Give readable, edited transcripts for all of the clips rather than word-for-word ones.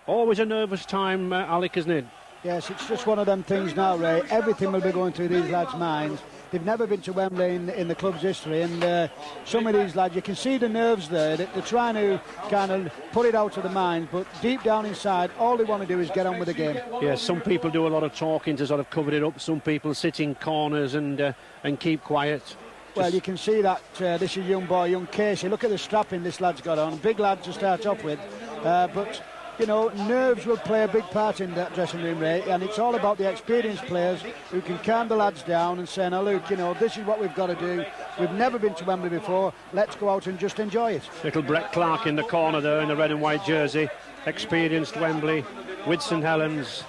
Always a nervous time, Alec, isn't it? Yes, it's just one of them things now, Ray. Everything will be going through these lads' minds. They've never been to Wembley in the club's history, and some of these lads, you can see the nerves there. They're trying to kind of put it out of the mind, but deep down inside, all they want to do is get on with the game. Yeah, some people do a lot of talking to sort of cover it up. Some people sit in corners and keep quiet. Well, you can see that this is young boy, young Casey. Look at the strapping this lad's got on. Big lad to start off with, but you know, nerves will play a big part in that dressing room, Ray, and it's all about the experienced players who can calm the lads down and say, now look, you know, this is what we've got to do. We've never been to Wembley before. Let's go out and just enjoy it. Little Brett Clark in the corner there in the red and white jersey. Experienced Wembley with St Helens.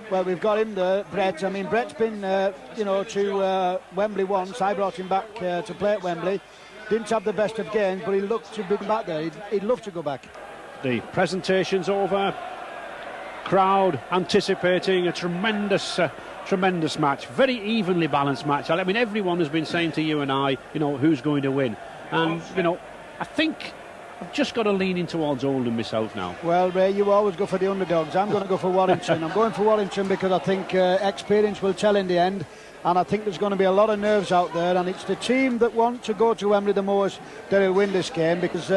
Well, we've got him there, Brett. I mean, Brett's been, you know, to Wembley once. I brought him back to play at Wembley. Didn't have the best of games, but he looked to be back there. He'd love to go back. The presentation's over. Crowd anticipating a tremendous match. Very evenly balanced match. I mean, everyone has been saying to you and I, you know, who's going to win. And, you know, I think I've just got to lean in towards Oldham myself now. Well, Ray, you always go for the underdogs. I'm going to go for Warrington. I'm going for Warrington because I think experience will tell in the end. And I think there's going to be a lot of nerves out there, and it's the team that want to go to Wembley the most that will win this game, because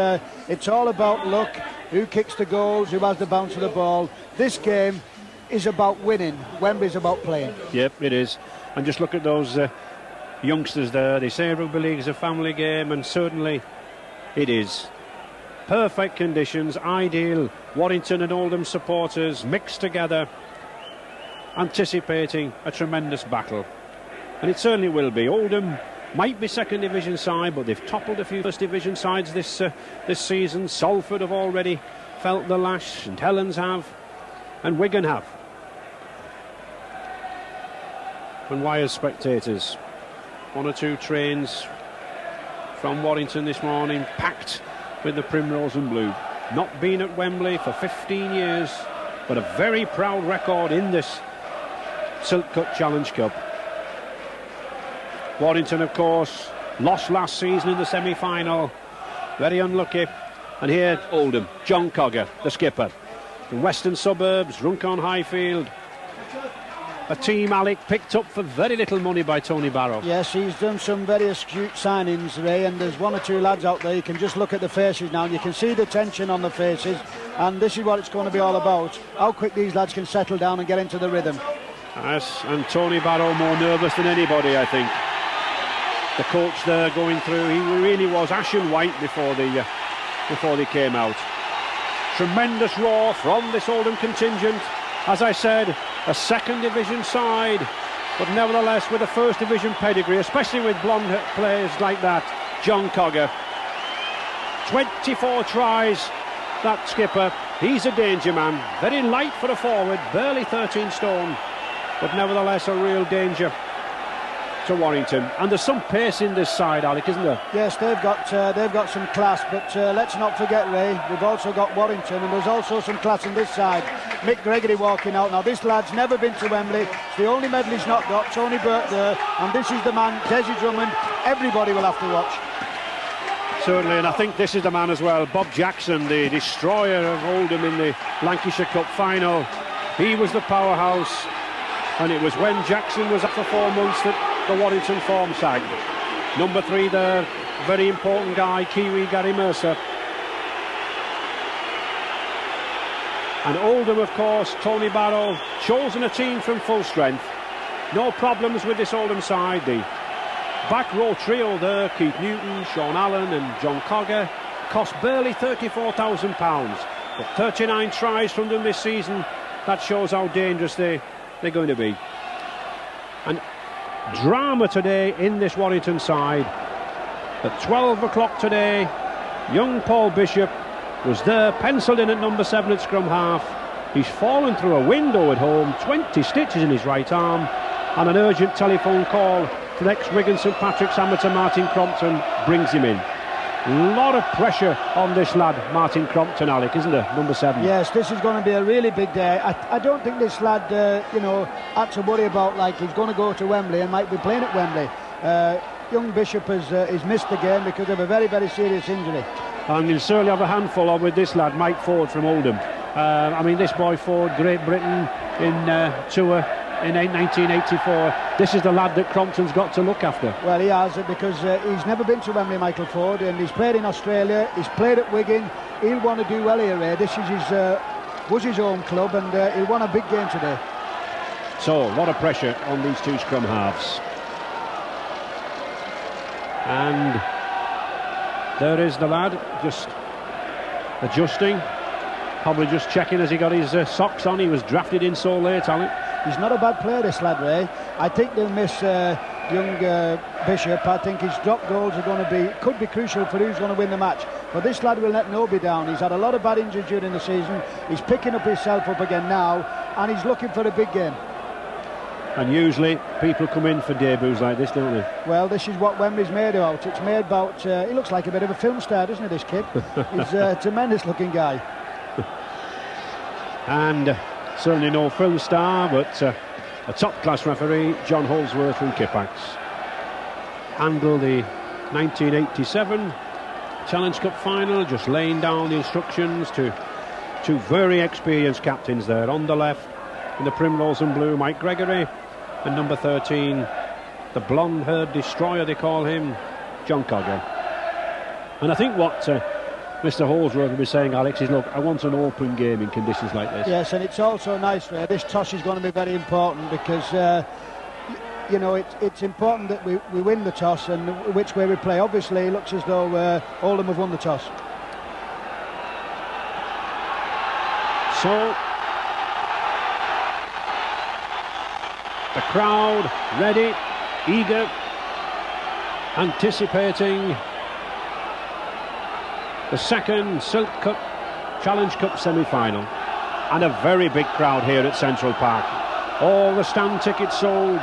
it's all about luck, who kicks the goals, who has the bounce of the ball. This game is about winning. Wembley's about playing. Yep, it is. And just look at those youngsters there. They say rugby league is a family game, and certainly it is. Perfect conditions, ideal. Warrington and Oldham supporters mixed together, anticipating a tremendous battle. And it certainly will be. Oldham might be second division side, but they've toppled a few first division sides this season. Salford have already felt the lash, St Helens have, and Wigan have. And why, as spectators, one or two trains from Warrington this morning packed with the Primrose and Blue. Not been at Wembley for 15 years, but a very proud record in this Silk Cut Challenge Cup. Warrington, of course, lost last season in the semi-final. Very unlucky. And here, Oldham, John Cogger, the skipper. From western suburbs, Runcorn Highfield. A team, Alec, picked up for very little money by Tony Barrow. Yes, he's done some very astute signings, Ray, and there's one or two lads out there. You can just look at the faces now, and you can see the tension on the faces, and this is what it's going to be all about. How quick these lads can settle down and get into the rhythm. Yes, and Tony Barrow more nervous than anybody, I think. The coach there going through, he really was ashen white before they came out. Tremendous roar from this Oldham contingent. As I said, a second division side, but nevertheless with a first division pedigree, especially with blonde players like that. John Cogger, 24 tries, that skipper. He's a danger man, very light for a forward, barely 13 stone, but nevertheless a real danger to Warrington. And there's some pace in this side, Alec, isn't there? Yes, they've got some class, but let's not forget, Ray, we've also got Warrington, and there's also some class in this side. Mick Gregory walking out now. This lad's never been to Wembley. It's the only medal he's not got. Tony Burt there, and this is the man, Desi Drummond. Everybody will have to watch. Certainly, and I think this is the man as well, Bob Jackson, the destroyer of Oldham in the Lancashire Cup final. He was the powerhouse, and it was when Jackson was up for 4 months that the Warrington form sagged. Number 3 there, very important guy, Kiwi Gary Mercer. And Oldham, of course, Tony Barrow, chosen a team from full strength. No problems with this Oldham side. The back row trio there, Keith Newton, Sean Allen and John Cogger, cost barely £34,000. But 39 tries from them this season. That shows how dangerous they're going to be. And drama today in this Warrington side. At 12 o'clock today, young Paul Bishop was there, penciled in at number 7 at scrum half. He's fallen through a window at home, 20 stitches in his right arm, and an urgent telephone call to the ex-Wigan St Patrick's amateur Martin Crompton brings him in. A lot of pressure on this lad, Martin Crompton, Alec, isn't there, number 7? Yes, this is going to be a really big day. I don't think this lad, you know, had to worry about, like, he's going to go to Wembley and might be playing at Wembley. Young Bishop has missed the game because of a very, very serious injury. And he'll certainly have a handful of with this lad, Mike Ford from Oldham. I mean, this boy fought Great Britain in tour in 1984. This is the lad that Crompton's got to look after. Well, he has, because he's never been to Wembley, Michael Ford, and he's played in Australia, he's played at Wigan. He'll want to do well here, Ray. This is was his home club, and he'll want a big game today. So, a lot of pressure on these two scrum halves. And there is the lad, just adjusting, probably just checking as he got his socks on. He was drafted in so late, Alec. He's not a bad player, this lad, Ray. I think they'll miss young Bishop. I think his drop goals are going to could be crucial for who's going to win the match. But this lad will let nobody down. He's had a lot of bad injuries during the season. He's picking up himself up again now, and he's looking for a big game. And usually people come in for debuts like this, don't they? Well, this is what Wembley's made about. It's made about... he looks like a bit of a film star, doesn't he, this kid? He's a tremendous-looking guy. And certainly no film star, but a top-class referee, John Holsworth from Kippax. Handled the 1987 Challenge Cup final, just laying down the instructions to two very experienced captains there. On the left, in the primrose and blue, Mike Gregory, and number 13, the blonde-haired destroyer, they call him, John Cogger. And I think what Mr. Holsworth will be saying, Alex, is, look, I want an open game in conditions like this. Yes, and it's also nice, Ray. This toss is going to be very important because, you know, it's important that we win the toss and which way we play. Obviously, it looks as though Oldham have won the toss. So, the crowd ready, eager, anticipating the second Silk Cup Challenge Cup semi-final, and a very big crowd here at Central Park. All the stand tickets sold,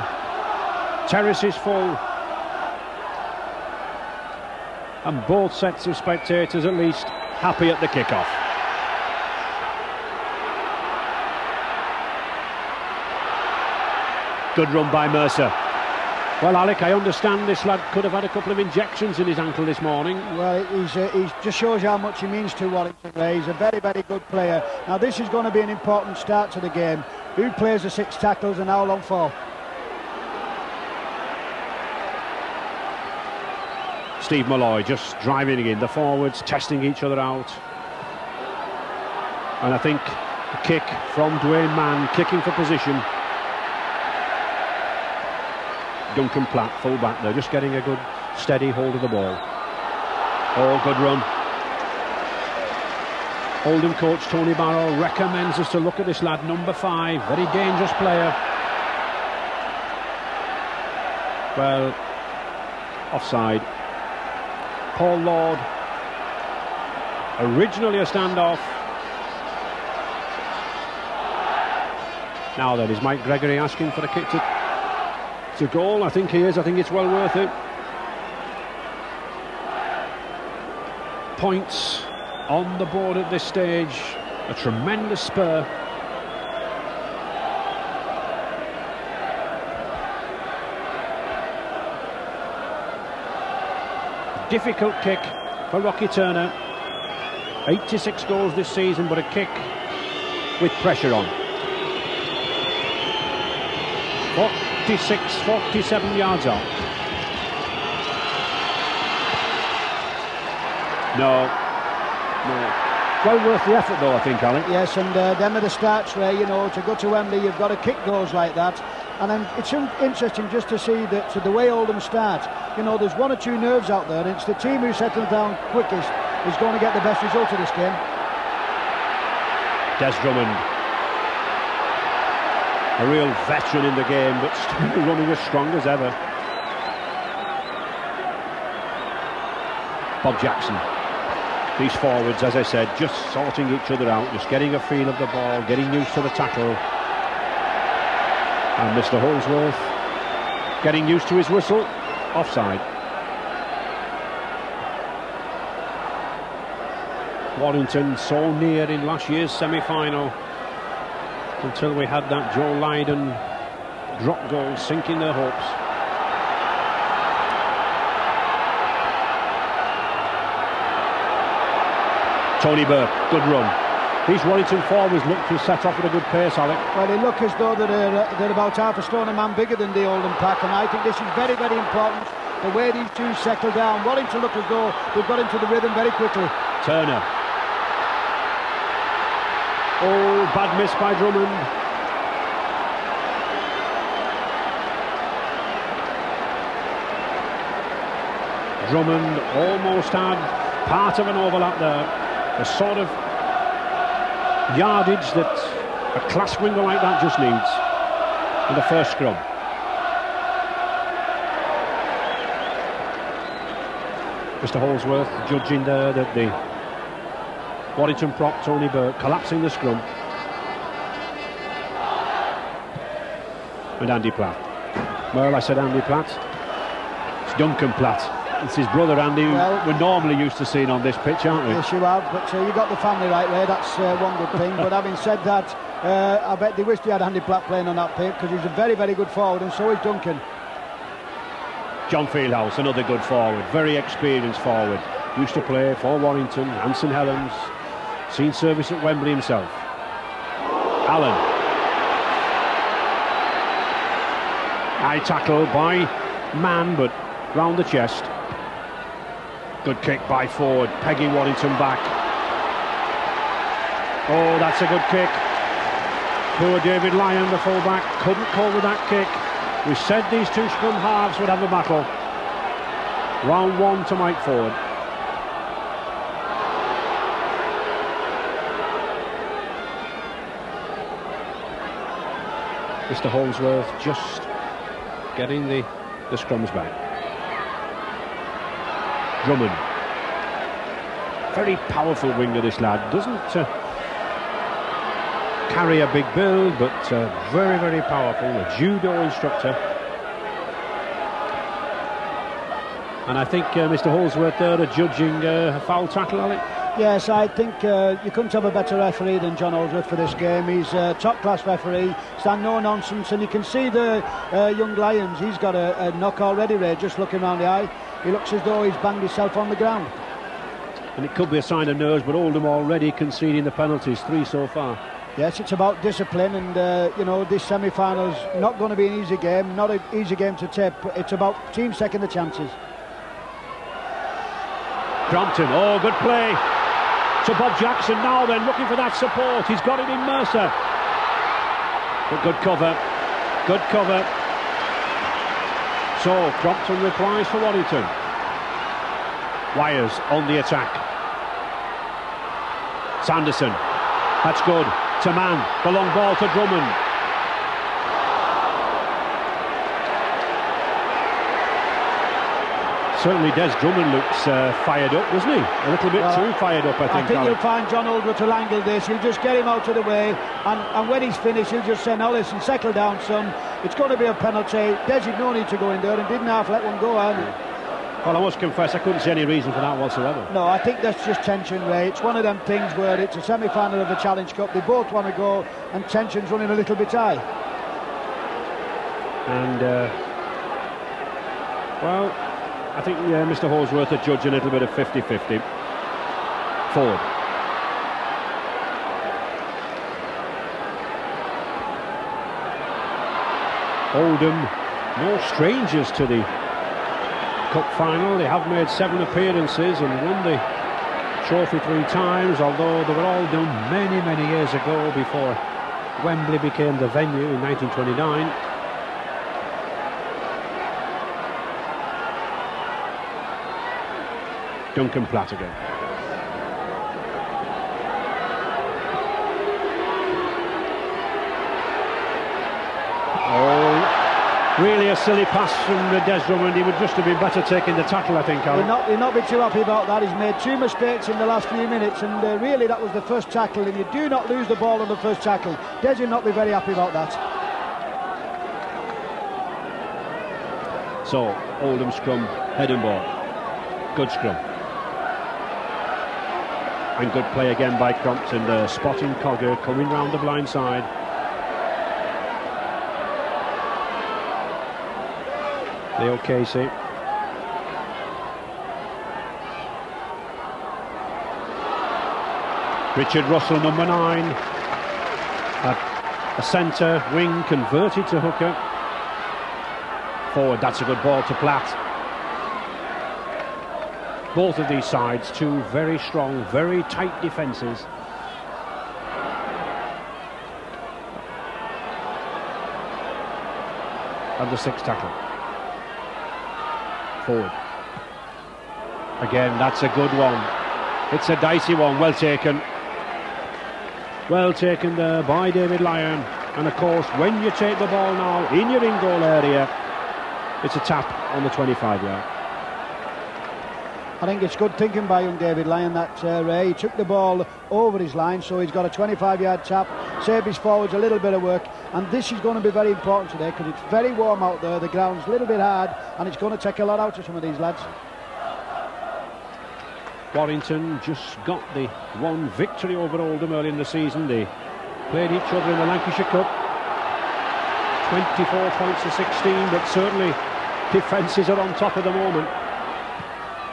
terraces full, and both sets of spectators at least happy at the kick-off. Good run by Mercer. Well, Alec, I understand this lad could have had a couple of injections in his ankle this morning. Well, he just shows you how much he means to Warrington. He's a very, very good player. Now, this is going to be an important start to the game. Who plays the 6 tackles and how long for? Steve Malloy just driving in, the forwards testing each other out. And I think a kick from Dwayne Mann, kicking for position. Duncan Platt, full back there, just getting a good steady hold of the ball. Oh, good run. Oldham coach Tony Barrow recommends us to look at this lad, number 5, very dangerous player. Well, offside. Paul Lord, originally a standoff. Now then, is Mike Gregory asking for a kick to goal? I think he is. I think it's well worth it. Points on the board at this stage. A tremendous spur. Difficult kick for Rocky Turner. 86 goals this season, but a kick with pressure on. 47 yards out. No. Well worth the effort though, I think, Alan. Yes, and them are the starts, Ray. You know, to go to Wembley, you've got to kick goals like that. And then it's interesting just to see that the way Oldham start. You know, there's one or two nerves out there, and it's the team who settles down quickest is going to get the best result of this game. Des Drummond, a real veteran in the game, but still running as strong as ever. Bob Jackson. These forwards, as I said, just sorting each other out, just getting a feel of the ball, getting used to the tackle. And Mr. Holsworth getting used to his whistle. Offside. Warrington so near in last year's semi-final, until we had that Joe Lydon drop goal sinking their hopes. Tony Burke, good run. These Warrington forwards look to set off with a good pace, Alec. Well, they look as though they're about half a stone a man bigger than the Oldham pack, and I think this is very, very important, the way these two settle down. Warrington look as though they've got into the rhythm very quickly. Turner. Oh, bad miss by Drummond. Drummond almost had part of an overlap there. The sort of yardage that a class winger like that just needs in the first scrum. Mr. Holsworth judging there that the Warrington prop, Tony Burke, collapsing the scrum. And Andy Platt. Well, I said Andy Platt. It's Duncan Platt. It's his brother Andy, well, who we're normally used to seeing on this pitch, aren't we? Yes, you have, but you got the family right there, that's one good thing. But having said that, I bet they wish they had Andy Platt playing on that pitch, because he's a very, very good forward, and so is Duncan. John Fieldhouse, another good forward, very experienced forward. Used to play for Warrington, Anson Helens, seen service at Wembley himself. Allen. High tackle by Mann, but round the chest. Good kick by Ford, pegging Warrington back. Oh, that's a good kick. Poor David Lyon, the fullback, couldn't cope with that kick. We said these two scrum halves would have a battle. Round one to Mike Ford. Mr. Holsworth just getting the scrums back. Drummond. Very powerful winger, this lad. Doesn't carry a big build, but very, very powerful. A judo instructor. And I think Mr. Holsworth there are judging a foul tackle, Alec. Yes, I think you couldn't have a better referee than John Holsworth for this game. He's a top-class referee, stand no nonsense, and you can see the young Lions. He's got a knock already, Ray, just looking round the eye. He looks as though he's banged himself on the ground. And it could be a sign of nerves, but Oldham already conceding the penalties, 3 so far. Yes, it's about discipline, and you know, this semi-final's not going to be an easy game, not an easy game to tip. It's about teams taking the chances. Crompton, oh, good play. So Bob Jackson now then looking for that support. He's got it in Mercer. But good cover. Good cover. So Crompton replies for Warrington. Wires on the attack. Sanderson. That's good. To Mann. The long ball to Drummond. Certainly Des Drummond looks fired up, doesn't he? A little bit too fired up, I think. I think you'll find John Holsworth will angle this. He'll just get him out of the way, and when he's finished, he'll just say, now listen, settle down, son. It's going to be a penalty. Des had no need to go in there and didn't half let one go, Well, I must confess, I couldn't see any reason for that whatsoever. No, I think that's just tension, Ray. It's one of them things where it's a semi-final of the Challenge Cup. They both want to go, and tension's running a little bit high. And, well, I think Mr. Holsworth are judging a little bit of 50-50. Ford. Oldham, no strangers to the Cup final. They have made 7 appearances and won the trophy 3 times, although they were all done many, many years ago before Wembley became the venue in 1929. Duncan Platt again. Oh, really a silly pass from Des Drummond. He would just have been better taking the tackle, I think, Alan. He'll not be too happy about that. He's made 2 mistakes in the last few minutes, and really that was the first tackle, and you do not lose the ball on the first tackle. Des will not be very happy about that. So, Oldham scrum, head and ball. Good scrum. And good play again by Crompton, spotting Cogger, coming round the blind side. Leo Casey. Richard Russell, number 9. A centre wing converted to hooker. Forward, that's a good ball to Platt. Both of these sides, two very strong, very tight defences. And the 6th tackle. Forward. Again, that's a good one. It's a dicey one, well taken. Well taken there by David Lyon. And of course, when you take the ball now in your in-goal area, it's a tap on the 25-yard. I think it's good thinking by young David Lyon, that Ray. He took the ball over his line, so he's got a 25-yard tap, saved his forwards a little bit of work, and this is going to be very important today because it's very warm out there, the ground's a little bit hard, and it's going to take a lot out of some of these lads. Warrington just got the one victory over Oldham early in the season. They played each other in the Lancashire Cup. 24 points to 16, but certainly defences are on top at the moment.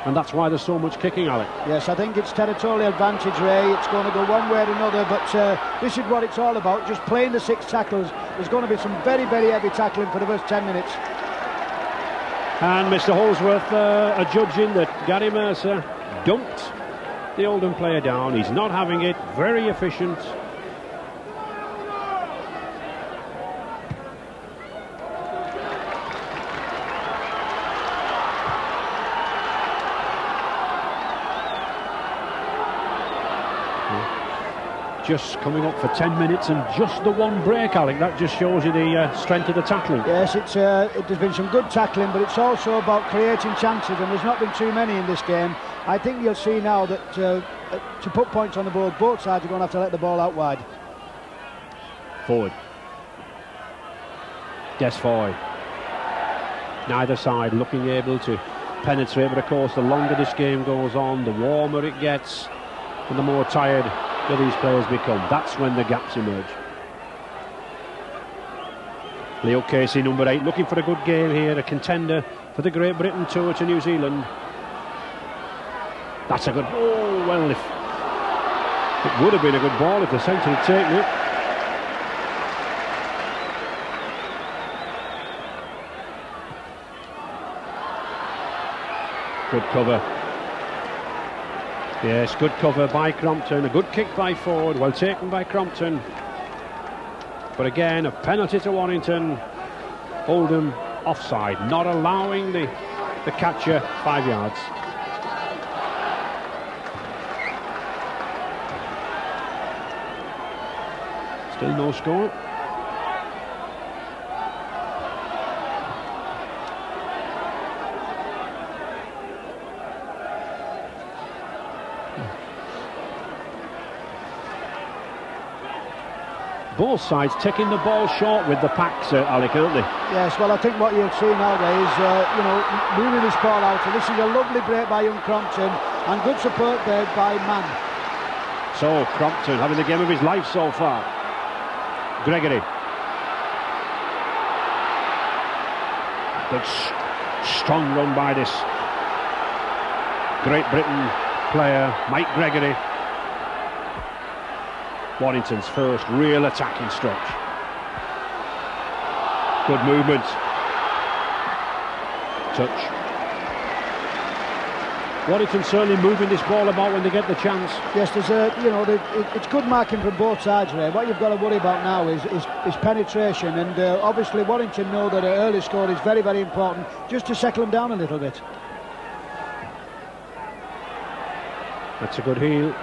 And that's why there's so much kicking, Alec. Yes, I think it's territorial advantage, Ray. It's going to go one way or another, but this is what it's all about, just playing the 6 tackles. There's going to be some very, very heavy tackling for the first 10 minutes. And Mr. Holsworth adjudging that Gary Mercer dumped the Oldham player down. He's not having it. Very efficient. Just coming up for 10 minutes and just the one break, Alec. That just shows you the strength of the tackling. Yes, there's been some good tackling, but it's also about creating chances, and there's not been too many in this game. I think you'll see now that to put points on the board, both sides are going to have to let the ball out wide. Forward. Desfoy. Neither side looking able to penetrate, but of course the longer this game goes on, the warmer it gets, and the more tired that these players become. That's when the gaps emerge. Leo Casey, number 8, looking for a good game here, a contender for the Great Britain tour to New Zealand. That's a good... Oh, well, if it would have been a good ball if the centre had taken it. Good cover. Yes, good cover by Crompton. A good kick by Ford. Well taken by Crompton. But again, a penalty to Warrington. Oldham offside, not allowing the catcher 5 yards. Still no score. Both sides taking the ball short with the packs, Alec, aren't they? Yes, well, I think what you'll see now is, moving this ball out. And this is a lovely break by young Crompton, and good support there by Mann. So, Crompton having the game of his life so far. Gregory. Good, strong run by this Great Britain player, Mike Gregory. Warrington's first real attacking stretch. Good movement. Touch. Warrington certainly moving this ball about when they get the chance. Yes, there's it's good marking from both sides, Ray. What you've got to worry about now is penetration, and obviously Warrington know that an early score is very, very important, just to settle them down a little bit. That's a good heel.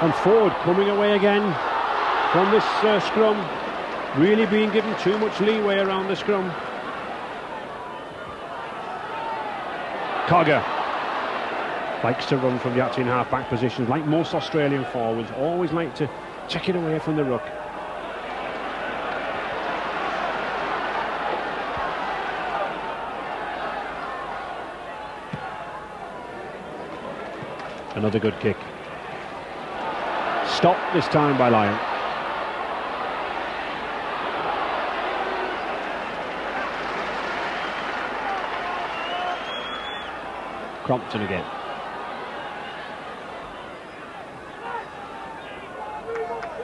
And Ford coming away again from this scrum, really being given too much leeway around the scrum. Cogger likes to run from the acting half-back positions, like most Australian forwards, always like to check it away from the ruck. Another good kick. Stopped this time by Lyon. Crompton again.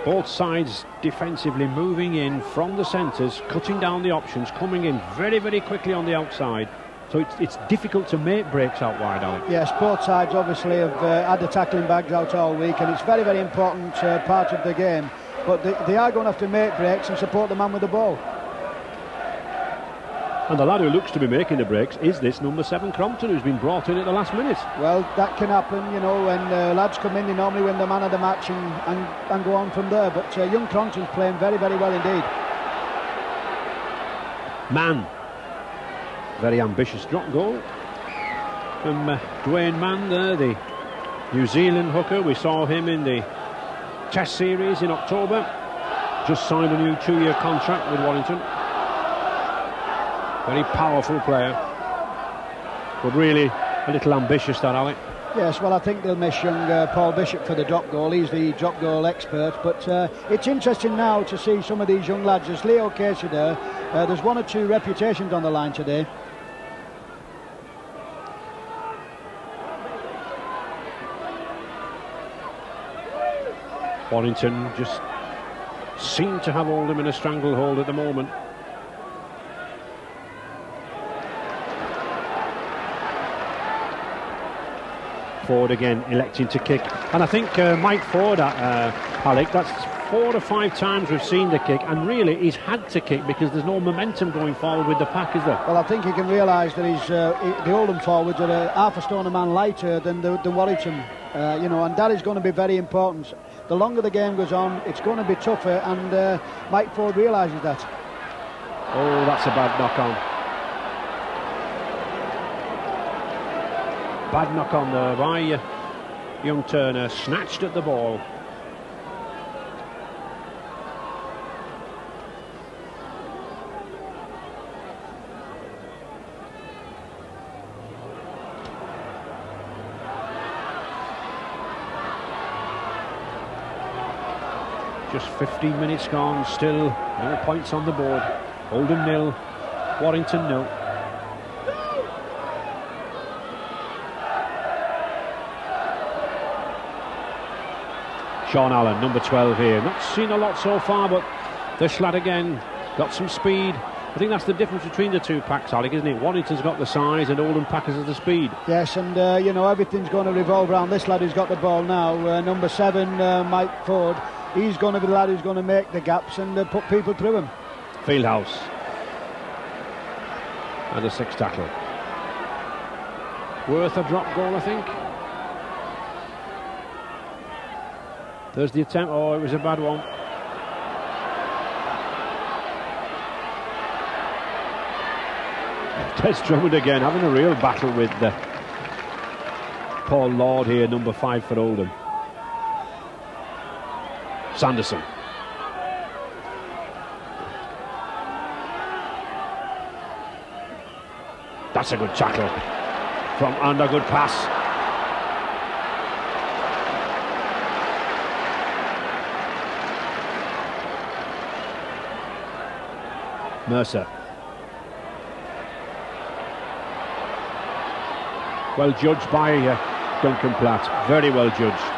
Both sides defensively moving in from the centres, cutting down the options, coming in very, very quickly on the outside. So it's difficult to make breaks out wide, Alec. Yes, both sides obviously have had the tackling bags out all week, and it's very, very important part of the game. But they are going to have to make breaks and support the man with the ball. And the lad who looks to be making the breaks is this number 7 Crompton, who's been brought in at the last minute. Well, that can happen, you know, when lads come in, they normally win the man of the match and go on from there. But young Crompton's playing very, very well indeed. Mann. Very ambitious drop goal from Dwayne Mann there, the New Zealand hooker. We saw him in the Test series in October. Just signed a new 2-year contract with Warrington. Very powerful player, but really a little ambitious, that, Alec. Yes, well, I think they'll miss young Paul Bishop for the drop goal. He's the drop goal expert. But it's interesting now to see some of these young lads. There's Leo Casey there. There's 1 or 2 reputations on the line today. Warrington just seem to have Oldham in a stranglehold at the moment. Ford again electing to kick, and I think Mike Ford, Alec, that's 4 or 5 times we've seen the kick, and really he's had to kick because there's no momentum going forward with the pack, is there? Well, I think he can realise that the Oldham forwards are half a stone a man lighter than the Warrington, you know, and that is going to be very important. The longer the game goes on, it's going to be tougher, and Mike Ford realises that. Oh, that's a bad knock-on. Bad knock-on there by young Turner, snatched at the ball. Just 15 minutes gone, still no points on the board. Oldham 0, Warrington 0. Sean Allen, number 12 here. Not seen a lot so far, but this lad again got some speed. I think that's the difference between the two packs, Alec, isn't it? Warrington's got the size and Oldham Packers has the speed. Yes, and you know, everything's going to revolve around this lad who's got the ball now. Number 7, Mike Ford. He's going to be the lad who's going to make the gaps and put people through him. Fieldhouse. And a 6 tackle. Worth a drop goal, I think. There's the attempt. Oh, it was a bad one. Des Drummond again having a real battle with Paul Lord here, number 5 for Oldham. Sanderson. That's a good tackle and a good pass. Mercer. Well judged by Duncan Platt. Very well judged.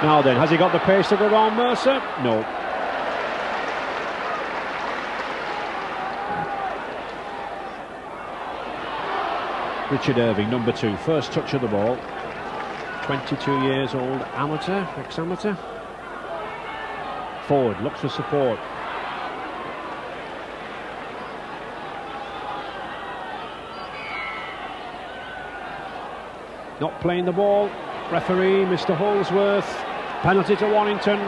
Now then, has he got the pace to go on, Mercer? No. Richard Irving, number 2, first touch of the ball. 22 years old, amateur, ex-amateur. Forward, looks for support. Not playing the ball. Referee, Mr. Holsworth. Penalty to Warrington.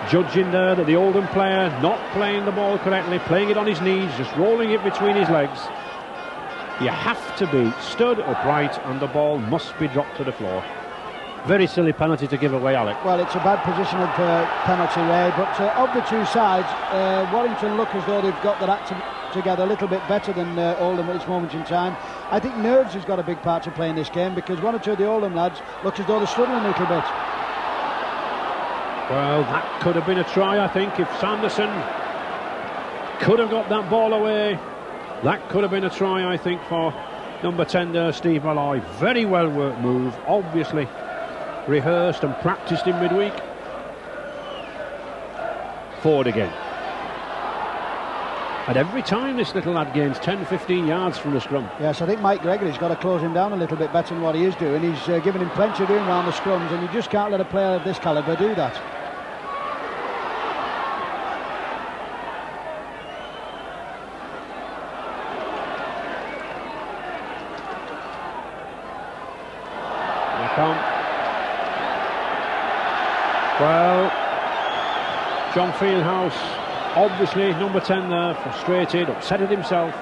Judging there that the Oldham player not playing the ball correctly, playing it on his knees, just rolling it between his legs. You have to be stood upright and the ball must be dropped to the floor. Very silly penalty to give away, Alec. Well, it's a bad position of penalty, Ray, but of the two sides, Warrington look as though they've got their act together a little bit better than Oldham at this moment in time. I think nerves has got a big part to play in this game because 1 or 2 of the Oldham lads look as though they're struggling a little bit. Well, that could have been a try, I think, if Sanderson could have got that ball away. That could have been a try, I think, for number 10 there, Steve Malloy. Very well worked move, obviously rehearsed and practiced in midweek. Forward again. And every time this little lad gains 10-15 yards from the scrum. Yes, I think Mike Gregory's got to close him down a little bit better than what he is doing. He's giving him plenty of room around the scrums, and you just can't let a player of this calibre do that. Well, John Fieldhouse, obviously number 10 there, frustrated, upset at himself.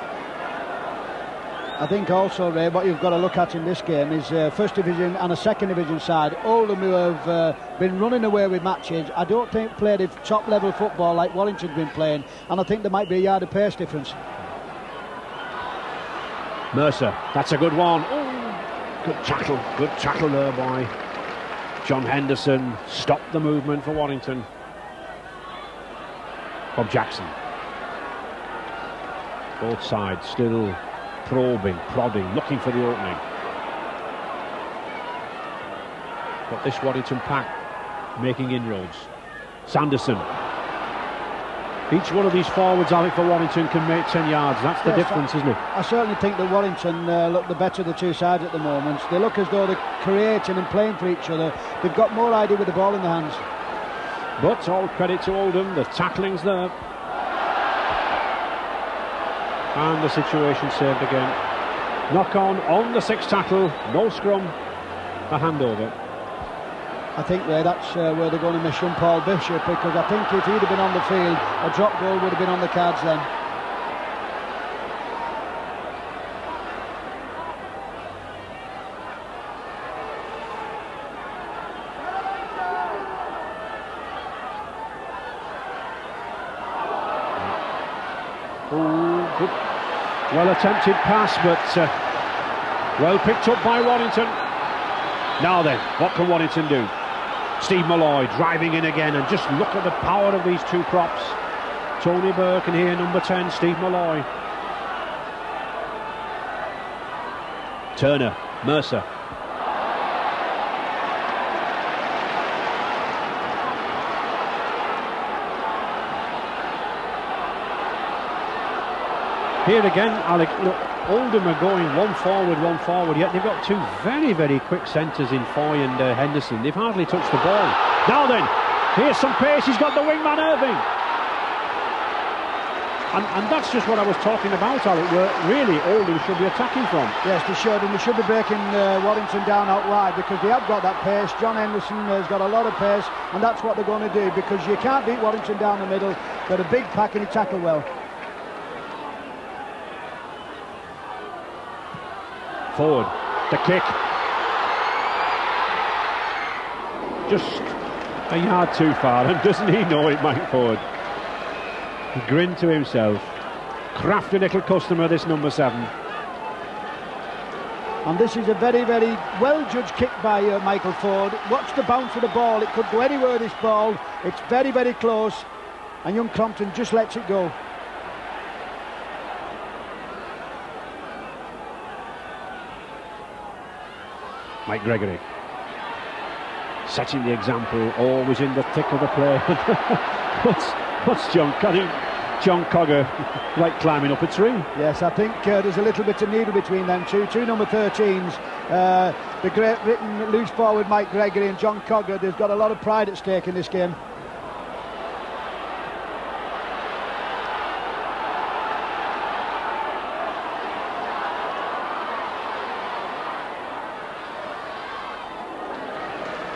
I think also, Ray, what you've got to look at in this game is first division and a second division side. Oldham, who have been running away with matches, I don't think played a top level football like Warrington's been playing, and I think there might be a yard of pace difference. Mercer, that's a good one. Oh, good tackle there by John Henderson. Stopped the movement for Warrington. Bob Jackson. Both sides still probing, prodding, looking for the opening. But this Warrington pack making inroads. Sanderson. Each one of these forwards, I think, for Warrington can make 10 yards. That's the difference, isn't it? I certainly think that Warrington look the better of the two sides at the moment. They look as though they're creating and playing for each other. They've got more idea with the ball in their hands. But all credit to Oldham, the tackling's there. And the situation saved again. Knock on the sixth tackle, no scrum, a handover. I think that's where they're going to miss young Paul Bishop, because I think if he'd have been on the field, a drop goal would have been on the cards then. Oh, good. Well attempted pass, but well picked up by Warrington. Now then, what can Warrington do? Steve Malloy driving in again, and just look at the power of these two props. Tony Burke, and here number 10, Steve Malloy. Turner, Mercer. Here again, Alec, look, Oldham are going one forward, yet they've got two very, very quick centres in Foy and Henderson. They've hardly touched the ball. Now then, here's some pace, he's got the wingman Irving. And that's just what I was talking about, Alec, where really Oldham should be attacking from. Yes, they should, and they should be breaking Warrington down out wide, because they have got that pace. John Henderson has got a lot of pace, and that's what they're going to do, because you can't beat Warrington down the middle. They're a big pack and he tackle well. Forward, the kick. Just a yard too far, and doesn't he know it, Mike Ford? He grinned to himself. Crafty little customer, this number 7. And this is a very, very well-judged kick by Michael Ford. Watch the bounce of the ball. It could go anywhere, this ball. It's very, very close. And young Crompton just lets it go. Mike Gregory setting the example, always in the thick of the play. what's John? I think John Cogger like climbing up a tree. Yes, I think there's a little bit of needle between them two number 13s. The great Britain loose forward Mike Gregory and John Cogger. They've got a lot of pride at stake in this game.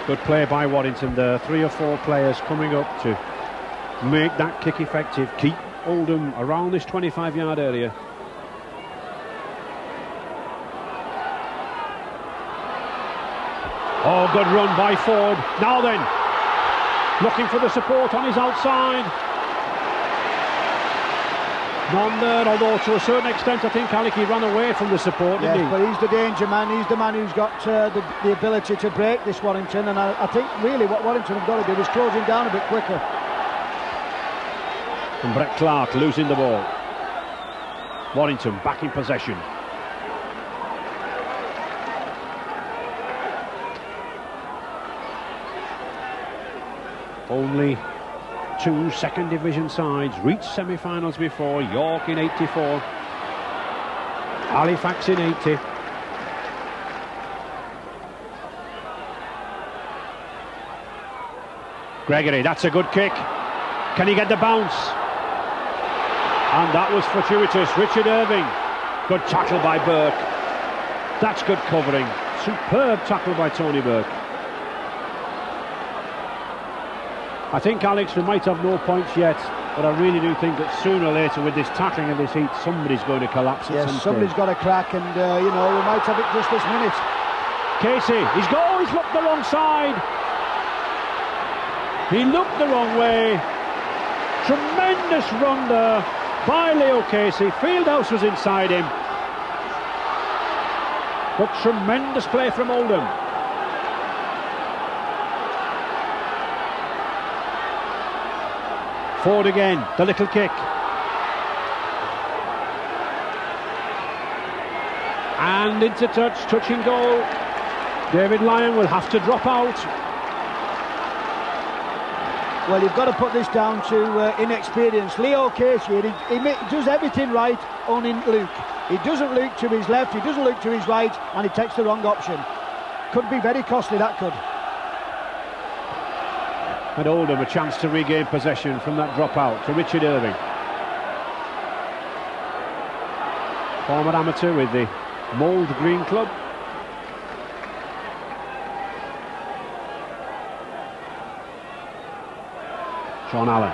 Good play by Warrington there. 3 or 4 players coming up to make that kick effective. Keep Oldham around this 25-yard area. Oh, good run by Ford. Now then, looking for the support on his outside. None there, although to a certain extent I think Alec, he ran away from the support, didn't he? But he's the danger man. He's the man who's got the ability to break this Warrington, and I think really what Warrington have got to do is close him down a bit quicker. And Brett Clark losing the ball. Warrington back in possession. Only two second division sides reached semi-finals before. York in 84, Halifax in 80. Gregory, that's a good kick. Can he get the bounce? And that was fortuitous. Richard Irving. Good tackle by Burke. That's good covering. Superb tackle by Tony Burke. I think, Alex, we might have no points yet, but I really do think that sooner or later, with this tackling and this heat, somebody's going to collapse. Yes, somebody's got a crack, and you know, we might have it just this minute. Casey, he's looked the wrong side. He looked the wrong way. Tremendous run there by Leo Casey. Fieldhouse was inside him. But tremendous play from Oldham. Ford again, the little kick. And into touch, touching goal. David Lyon will have to drop out. Well, you've got to put this down to inexperience. Leo Casey, he does everything right, only Luke. He doesn't look to his left, he doesn't look to his right, and he takes the wrong option. Could be very costly, that could. And Oldham a chance to regain possession from that dropout to Richard Irving. Former amateur with the Mould Green Club. Sean Allen.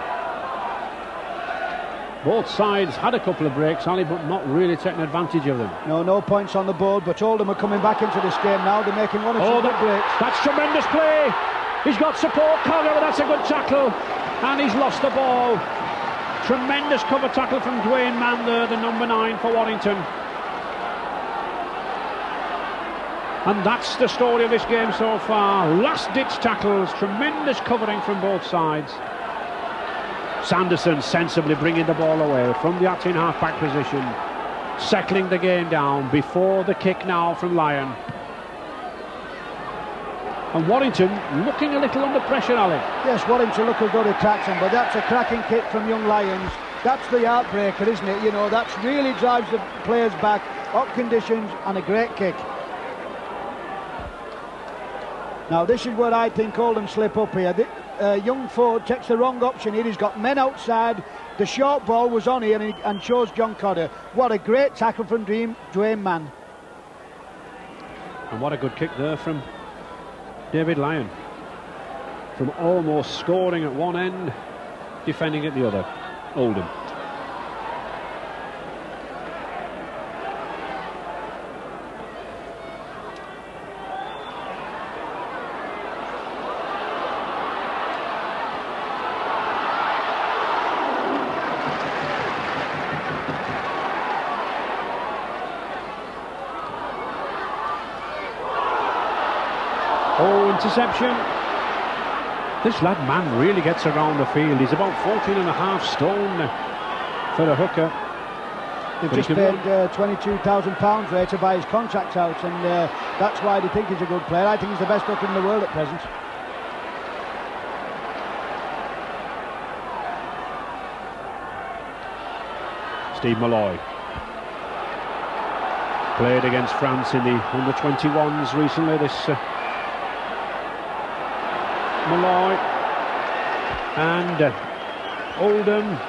Both sides had a couple of breaks, Ali, but not really taking advantage of them. No points on the board, but Oldham are coming back into this game now. They're making one or two good breaks. That's tremendous play. He's got support, Cogger, but that's a good tackle. And he's lost the ball. Tremendous cover tackle from Dwayne Mann there, the number 9 for Warrington. And that's the story of this game so far. Last-ditch tackles, tremendous covering from both sides. Sanderson sensibly bringing the ball away from the acting half-back position, settling the game down before the kick now from Lyon. And Warrington looking a little under pressure, Ali. Yes, Warrington look a good at him, but that's a cracking kick from young Lions. That's the heartbreaker, isn't it? You know, that really drives the players back. Hot conditions and a great kick. Now this is where I think Oldham slip up here. Young Ford takes the wrong option here. He's got men outside. The short ball was on here and chose John Cotter. What a great tackle from Dwayne Mann. And what a good kick there from David Lyon. From almost scoring at one end, defending at the other. Oldham. Interception. This lad Mann really gets around the field. He's about 14.5 stone for a hooker. They've just paid £22,000 for to buy his contract out, and that's why they think he's a good player. I think he's the best hooker in the world at present. Steve Malloy played against France in the under-21s recently. This Malloy and Oldham,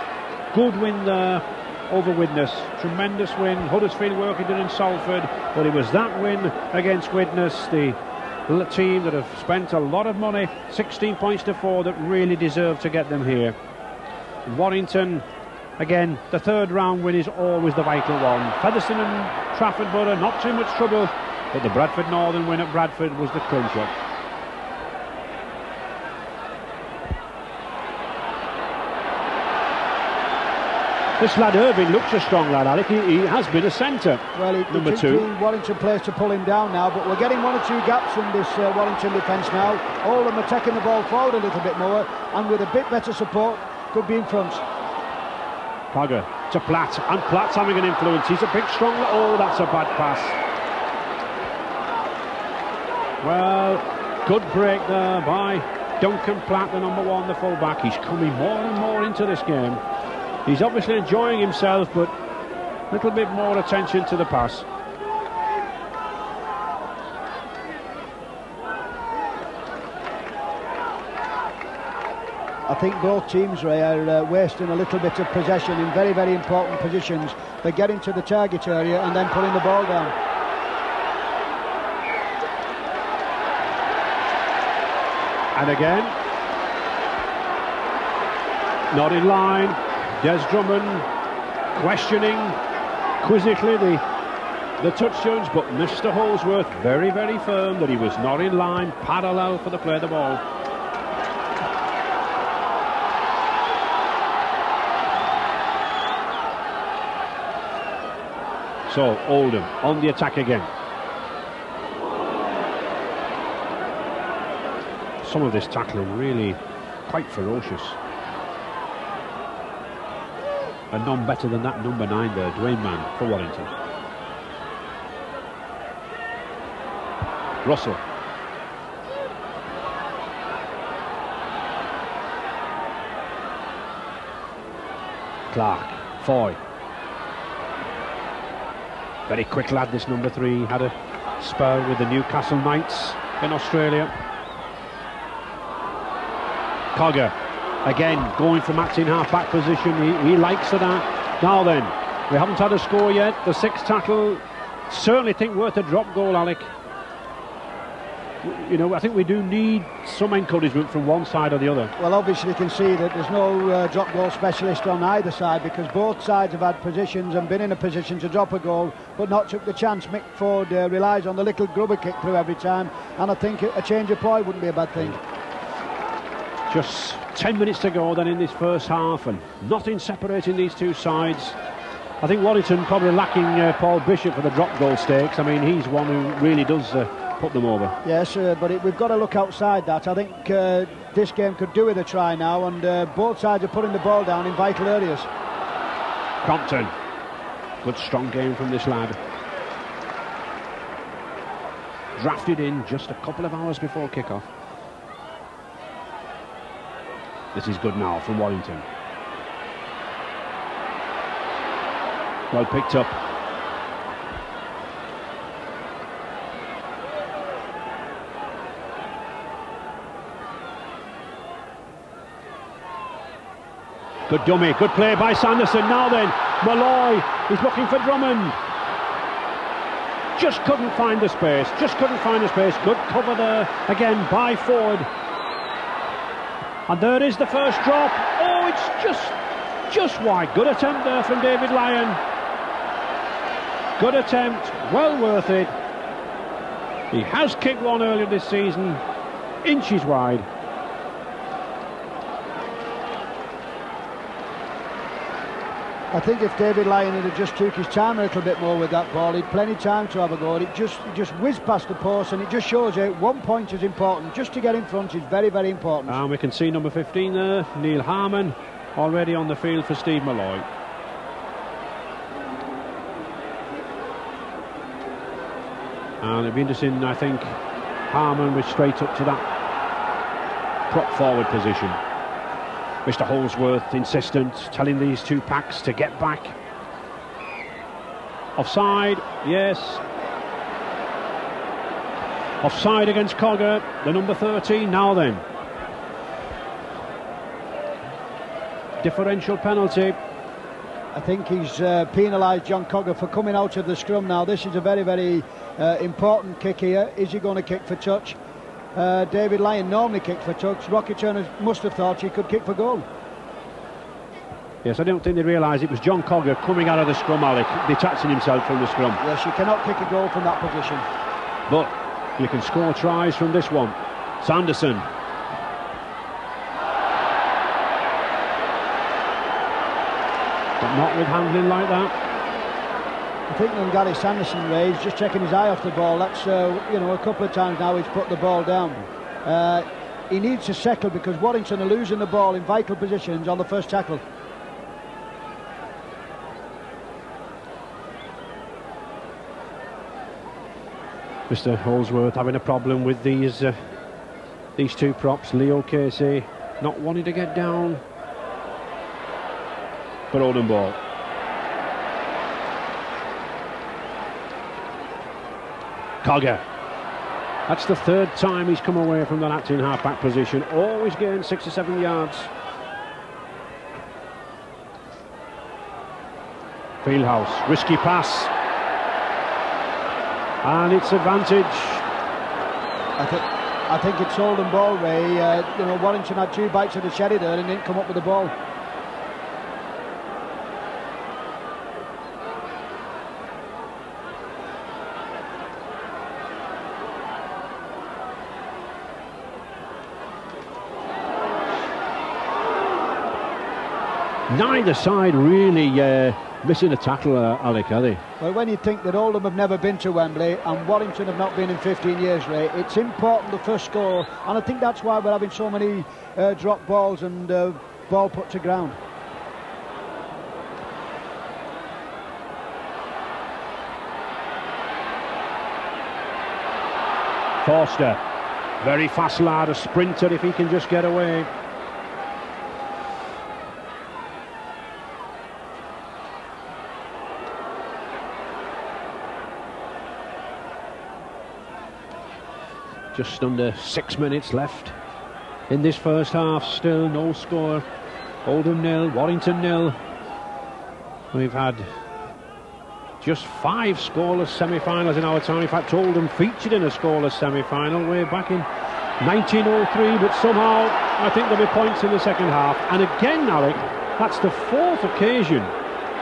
good win there over Widnes, tremendous win. Huddersfield, Workington and Salford, but it was that win against Widnes, the team that have spent a lot of money, 16 points to 4, that really deserve to get them here. Warrington, again, the third round win is always the vital one. Featherstone and Trafford Borough, not too much trouble, but the Bradford Northern win at Bradford was the clincher. This lad Irving looks a strong lad, Alec. He has been a centre. Well, number 2. Warrington players to pull him down now, but we're getting one or two gaps in this Warrington defence now. Oldham are taking the ball forward a little bit more, and with a bit better support, could be in front. Cogger to Platt, and Platt's having an influence. He's a big, strong. Oh, that's a bad pass. Well, good break there by Duncan Platt, the number 1, the full-back. He's coming more and more into this game. He's obviously enjoying himself, but a little bit more attention to the pass. I think both teams, Ray, are wasting a little bit of possession in very, very important positions. They get into the target area and then putting the ball down. And again, not in line. Des Drummond questioning quizzically the touchdowns, but Mr. Holsworth very, very firm that he was not in line, parallel for the play of the ball. So Oldham on the attack again. Some of this tackling really quite ferocious. And none better than that number 9 there, Dwayne Mann for Warrington. Russell. Clark. Foy. Very quick lad, this number 3. Had a spell with the Newcastle Knights in Australia. Cogger, again, going from acting half-back position. He likes that. Now then, we haven't had a score yet. The 6th tackle, certainly think worth a drop goal, Alec. You know, I think we do need some encouragement from one side or the other. Well, obviously you can see that there's no drop goal specialist on either side, because both sides have had positions and been in a position to drop a goal but not took the chance. Mick Ford relies on the little grubber kick through every time, and I think a change of play wouldn't be a bad thing. Just 10 minutes to go then in this first half, and nothing separating these two sides. I think Warrington probably lacking Paul Bishop for the drop goal stakes. I mean, he's one who really does put them over. Yes, but we've got to look outside that. I think this game could do with a try now, and both sides are putting the ball down in vital areas. Crompton, good strong game from this lad. Drafted in just a couple of hours before kick-off. This is good now from Warrington. Well picked up. Good dummy, good play by Sanderson. Now then, Malloy is looking for Drummond. Just couldn't find the space, Good cover there again by Ford. And there is the first drop. Oh, it's just wide. Good attempt there from David Lyon. Good attempt, well worth it. He has kicked one earlier this season, inches wide. I think if David Lyon had just took his time a little bit more with that ball, he'd plenty of time to have a go. It just whizzed past the post, and it just shows you 1 point is important. Just to get in front is very, very important. And we can see number 15 there, Neil Harmon, already on the field for Steve Malloy. And it'll be interesting, I think, Harmon was straight up to that prop forward position. Mr. Holsworth insistent, telling these two packs to get back. Offside, yes. Offside against Cogger, the number 13. Now then, differential penalty. I think he's penalised John Cogger for coming out of the scrum now. This is a very, very important kick here. Is he going to kick for touch? David Lyon normally kicks for touch. Rocky Turner must have thought he could kick for goal. Yes, I don't think they realised it was John Cogger coming out of the scrum, Alec, detaching himself from the scrum. Yes, you cannot kick a goal from that position. But you can score tries from this one. Sanderson. But not with handling like that. I think when Gary Sanderson raised, just checking his eye off the ball. That's you know, a couple of times now he's put the ball down. He needs to settle, because Warrington are losing the ball in vital positions on the first tackle. Mr. Holsworth having a problem with these These two props, Leo Casey, not wanting to get down. But Oldham ball. Cogger. That's the third time he's come away from that acting half-back position. Always gained 6 or 7 yards. Fieldhouse, risky pass. And it's advantage. I think it's Oldham ball, Ray. You know, Warrington had 2 bites of the cherry there and didn't come up with the ball. Neither side really missing a tackle, Alec, are they? Well, when you think that Oldham have never been to Wembley and Warrington have not been in 15 years, Ray, it's important the first score, and I think that's why we're having so many drop balls and ball put to ground. Forster, very fast lad, a sprinter if he can just get away. Just under 6 minutes left in this first half. Still no score. Oldham 0, Warrington 0. We've had just 5 scoreless semi-finals in our time. In fact, Oldham featured in a scoreless semi-final way back in 1903, but somehow I think there'll be points in the second half. And again, Alec, that's the 4th occasion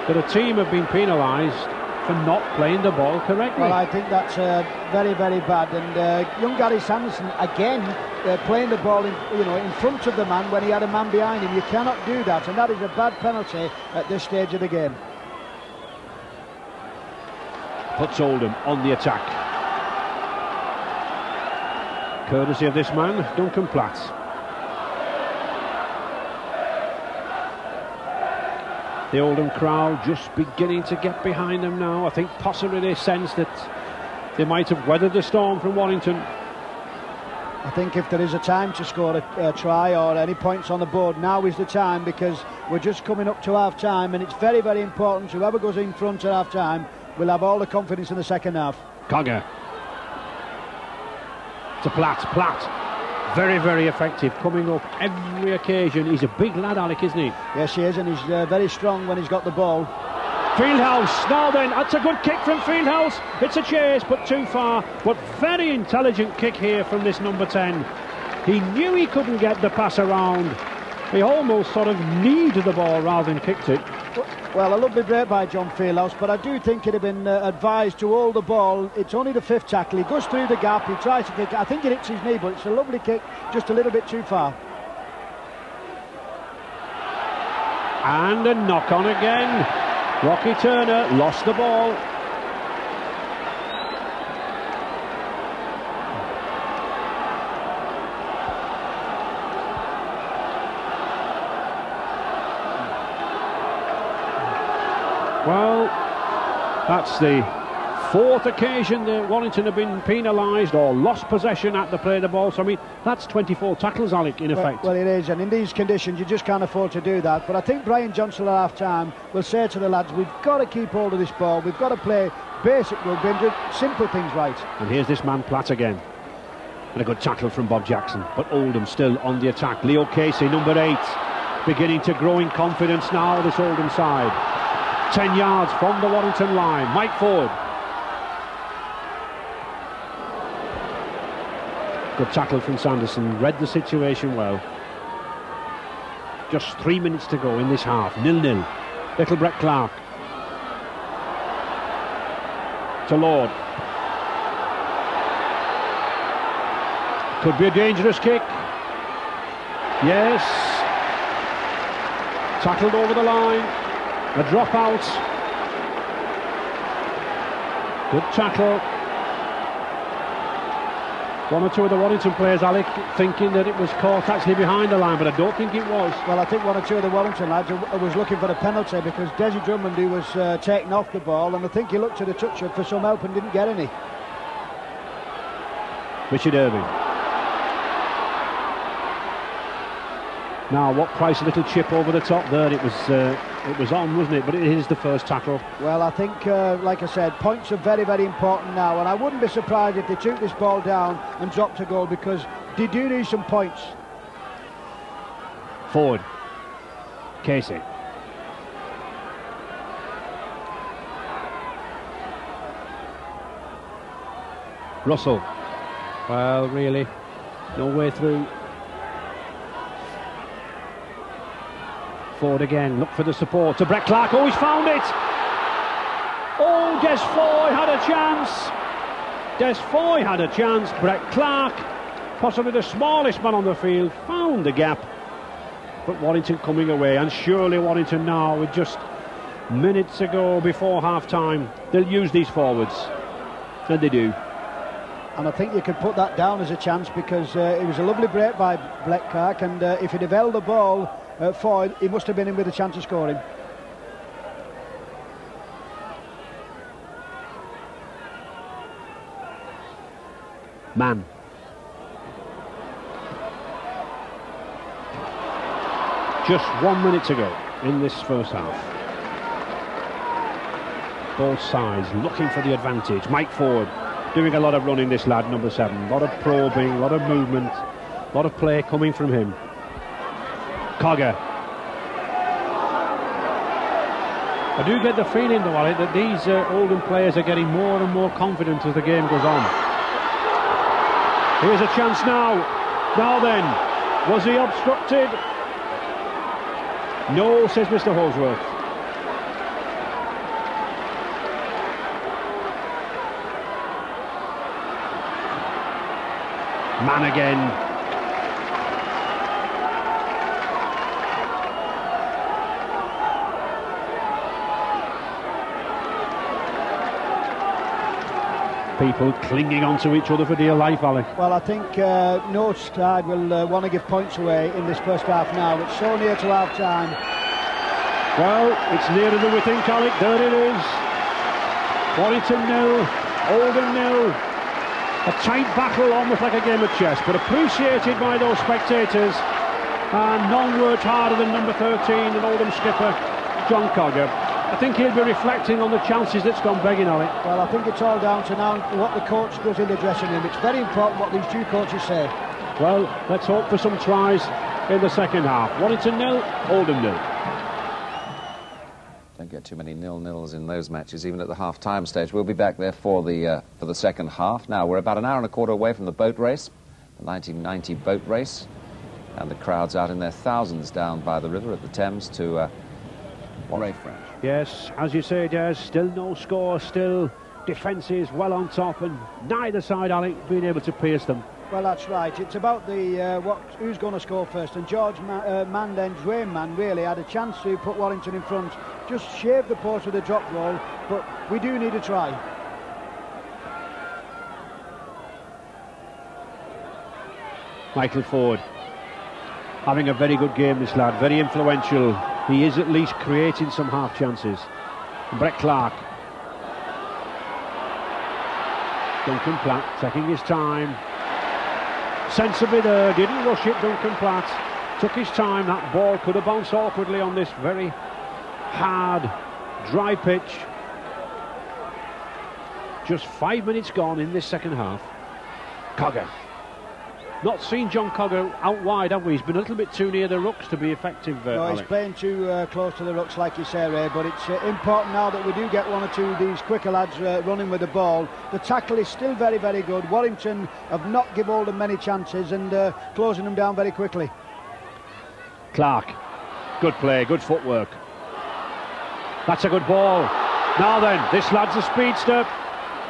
that a team have been penalised for not playing the ball correctly. Well, I think that's very, very bad. And young Gary Sanderson again playing the ball in front of the man when he had a man behind him. You cannot do that, and that is a bad penalty at this stage of the game. Puts Oldham on the attack. Courtesy of this man, Duncan Platt. The Oldham crowd just beginning to get behind them now. I think possibly they sense that they might have weathered the storm from Warrington. I think if there is a time to score a try or any points on the board, now is the time, because we're just coming up to half-time, and it's very, very important. Whoever goes in front at half-time will have all the confidence in the second half. Cogger. To Platt. Very, very effective, coming up every occasion. He's a big lad, Alec, isn't he? Yes, he is, and he's very strong when he's got the ball. Fieldhouse, now then, that's a good kick from Fieldhouse. It's a chase, but too far. But very intelligent kick here from this number 10. He knew he couldn't get the pass around. He almost sort of kneed the ball rather than kicked it. Well, a lovely break by John Fieldhouse, but I do think it'd have been advised to hold the ball. It's only the 5th tackle. He goes through the gap, he tries to kick. I think it hits his knee, but it's a lovely kick, just a little bit too far. And a knock on again. Rocky Turner lost the ball. Well, that's the 4th occasion that Warrington have been penalised or lost possession at the play of the ball. So, I mean, that's 24 tackles, Alec, in effect. Well, it is, and in these conditions, you just can't afford to do that. But I think Brian Johnson at half-time will say to the lads, we've got to keep hold of this ball. We've got to play basic rugby and do simple things right. And here's this man, Platt, again. And a good tackle from Bob Jackson. But Oldham still on the attack. Leo Casey, number 8, beginning to grow in confidence now, this Oldham side. 10 yards from the Warrington line. Mike Ford. Good tackle from Sanderson. Read the situation well. Just 3 minutes to go in this half. 0-0. Little Brett Clark. To Lord. Could be a dangerous kick. Yes. Tackled over the line. A drop out. Good tackle. One or two of the Warrington players, Alec, thinking that it was caught actually behind the line, but I don't think it was. Well, I think one or two of the Warrington lads was looking for a penalty, because Desi Drummond, who was taken off the ball, and I think he looked to the toucher for some help and didn't get any. Richard Irving. Now, what price a little chip over the top there? It was on, wasn't it? But it is the first tackle. Well, I think, like I said, points are very, very important now, and I wouldn't be surprised if they took this ball down and dropped a goal, because they do need some points. Forward. Casey. Russell. Well, really, no way through. Forward again, look for the support to Brett Clark. Oh, he's found it! Oh, Des Foy had a chance. Des Foy had a chance. Brett Clark, possibly the smallest man on the field, found the gap. But Warrington coming away, and surely Warrington now, with just minutes ago before half-time, they'll use these forwards. And they do. And I think you could put that down as a chance, because it was a lovely break by Brett Clark, and if he'd have held the ball Foy, he must have been in with a chance of scoring. Man. Just 1 minute to go in this first half. Both sides looking for the advantage. Mike Ford doing a lot of running, this lad, number 7. A lot of probing, a lot of movement, a lot of play coming from him. Cogger. I do get the feeling, though, Alec, that these Oldham players are getting more and more confident as the game goes on. Here's a chance now. Now then, was he obstructed? No, says Mr. Holsworth. Man again. People clinging onto each other for dear life, Alec. Well, I think no side will want to give points away in this first half now. It's so near to half-time. Well, it's nearer than we think, Alec. There it is. Warrington 0, Oldham 0. A tight battle, almost like a game of chess, but appreciated by those spectators. And none worked harder than number 13, and Oldham skipper, John Cogger. I think he'll be reflecting on the chances that's gone begging, Alec. Well, I think it's all down to now what the coach does in the dressing room. It's very important what these two coaches say. Well, let's hope for some tries in the second half. Warrington 0, Oldham 0. Don't get too many 0-0s in those matches, even at the half-time stage. We'll be back there for the second half. Now, we're about an hour and a quarter away from the boat race, the 1990 boat race, and the crowds out in their thousands down by the river at the Thames to Ray French. Yes, as you say, Des, still no score, still defences well on top, and neither side, Alec, being able to pierce them. Well, that's right. It's about the who's going to score first, and George Mann, then Dwayne Mann, really had a chance to put Warrington in front. Just shaved the post with a drop goal, but we do need a try. Michael Ford having a very good game, this lad, very influential. He is at least creating some half chances. And Brett Clark. Duncan Platt taking his time. Sensibly there, didn't rush it, Duncan Platt. Took his time, that ball could have bounced awkwardly on this very hard, dry pitch. Just 5 minutes gone in this second half. Cogger. Not seen John Cogger out wide, have we? He's been a little bit too near the rucks to be effective. No, Alec. he's playing too close to the rucks, like you say, Ray, but it's important now that we do get one or two of these quicker lads running with the ball. The tackle is still very, very good. Warrington have not given Oldham many chances and closing them down very quickly. Clark, good play, good footwork. That's a good ball. Now then, this lad's a speedster,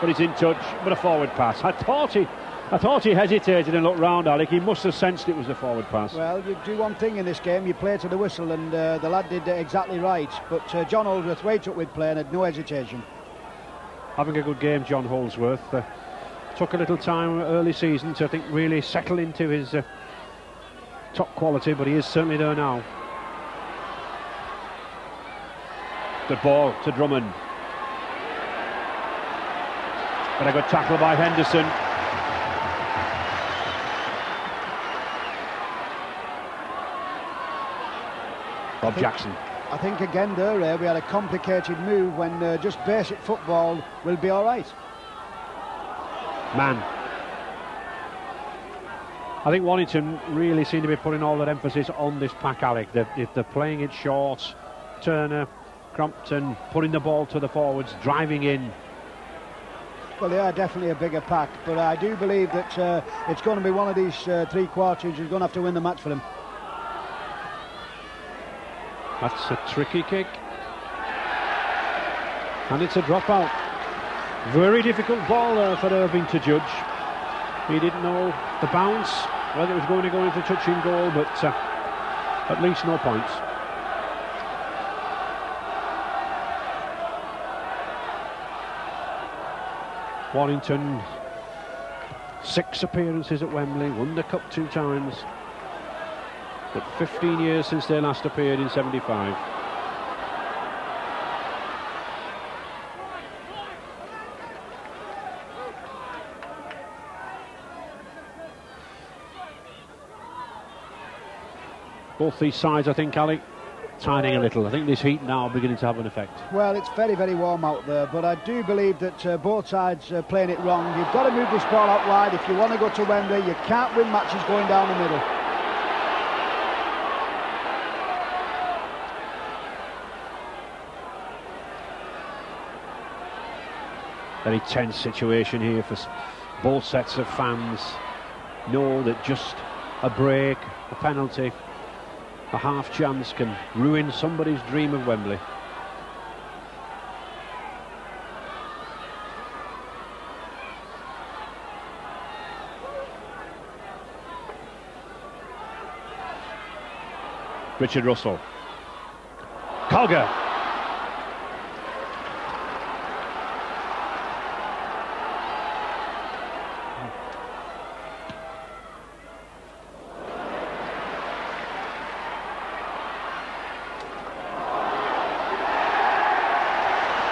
but he's in touch, but a forward pass. I thought he hesitated and looked round, Alec. He must have sensed it was a forward pass. Well, you do one thing in this game, you play to the whistle, and the lad did exactly right. But John Holdsworth waited up with play and had no hesitation. Having a good game, John Holdsworth. Took a little time early season to, I think, really settle into his top quality, but he is certainly there now. Good ball to Drummond. But a good tackle by Henderson. Bob Jackson. I think again there, Ray, we had a complicated move when just basic football will be all right. Man. I think Warrington really seem to be putting all their emphasis on this pack, Alec. If they're playing it short, Turner, Crompton, putting the ball to the forwards, driving in. Well, they are definitely a bigger pack, but I do believe that it's going to be one of these three quarters who's going to have to win the match for them. That's a tricky kick. And it's a dropout. Very difficult ball there for Irving to judge. He didn't know the bounce, whether it was going to go into touching goal, but at least no points. Warrington, 6 appearances at Wembley, won the cup 2 times, but 15 years since they last appeared in 75. Both these sides, I think, Alec, tightening a little. I think this heat now beginning to have an effect. Well, it's very, very warm out there, but I do believe that both sides are playing it wrong. You've got to move this ball out wide if you want to go to Wembley. You can't win matches going down the middle. Very tense situation here for both sets of fans. Know that just a break, a penalty, a half chance can ruin somebody's dream of Wembley. Richard Russell. Colger.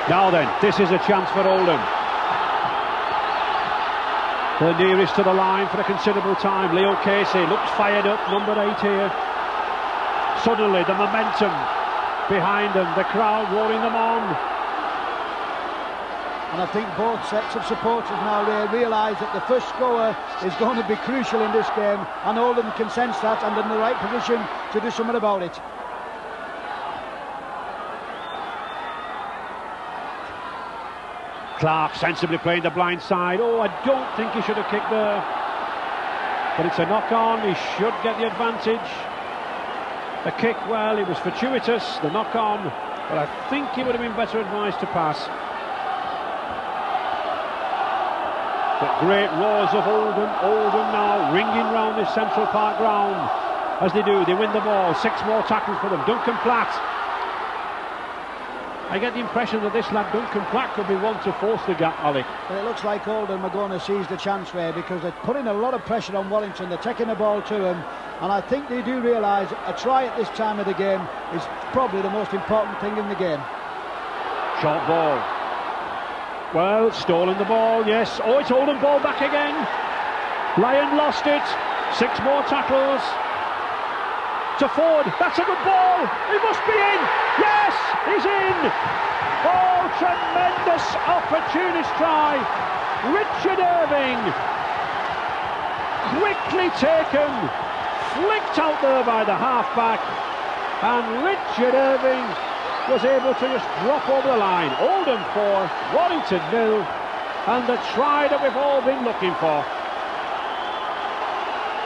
Now then, this is a chance for Oldham. They're nearest to the line for a considerable time. Leo Casey looks fired up, number 8 here. Suddenly the momentum behind them, the crowd roaring them on. And I think both sets of supporters now realise that the first scorer is going to be crucial in this game, and Oldham can sense that and in the right position to do something about it. Clark sensibly playing the blind side. Oh, I don't think he should have kicked there. But it's a knock-on, he should get the advantage. The kick, well, it was fortuitous, the knock-on, but I think he would have been better advised to pass. But great roars of Oldham. Oldham now ringing round this Central Park ground. As they do, they win the ball. 6 more tackles for them. Duncan Platt. I get the impression that this lad Duncan Platt could be one to force the gap, Alec. Well, it looks like Oldham are going to seize the chance, Ray, because they're putting a lot of pressure on Warrington. They're taking the ball to him, and I think they do realise a try at this time of the game is probably the most important thing in the game. Short ball. Well, stolen the ball, yes. Oh, it's Oldham ball back again. Lyon lost it. 6 more tackles. To Ford, that's a good ball, he must be in, yes, he's in. Oh, tremendous opportunist try. Richard Irving, quickly taken, flicked out there by the half-back, and Richard Irving was able to just drop over the line. Oldham 4, Warrington 0, and the try that we've all been looking for.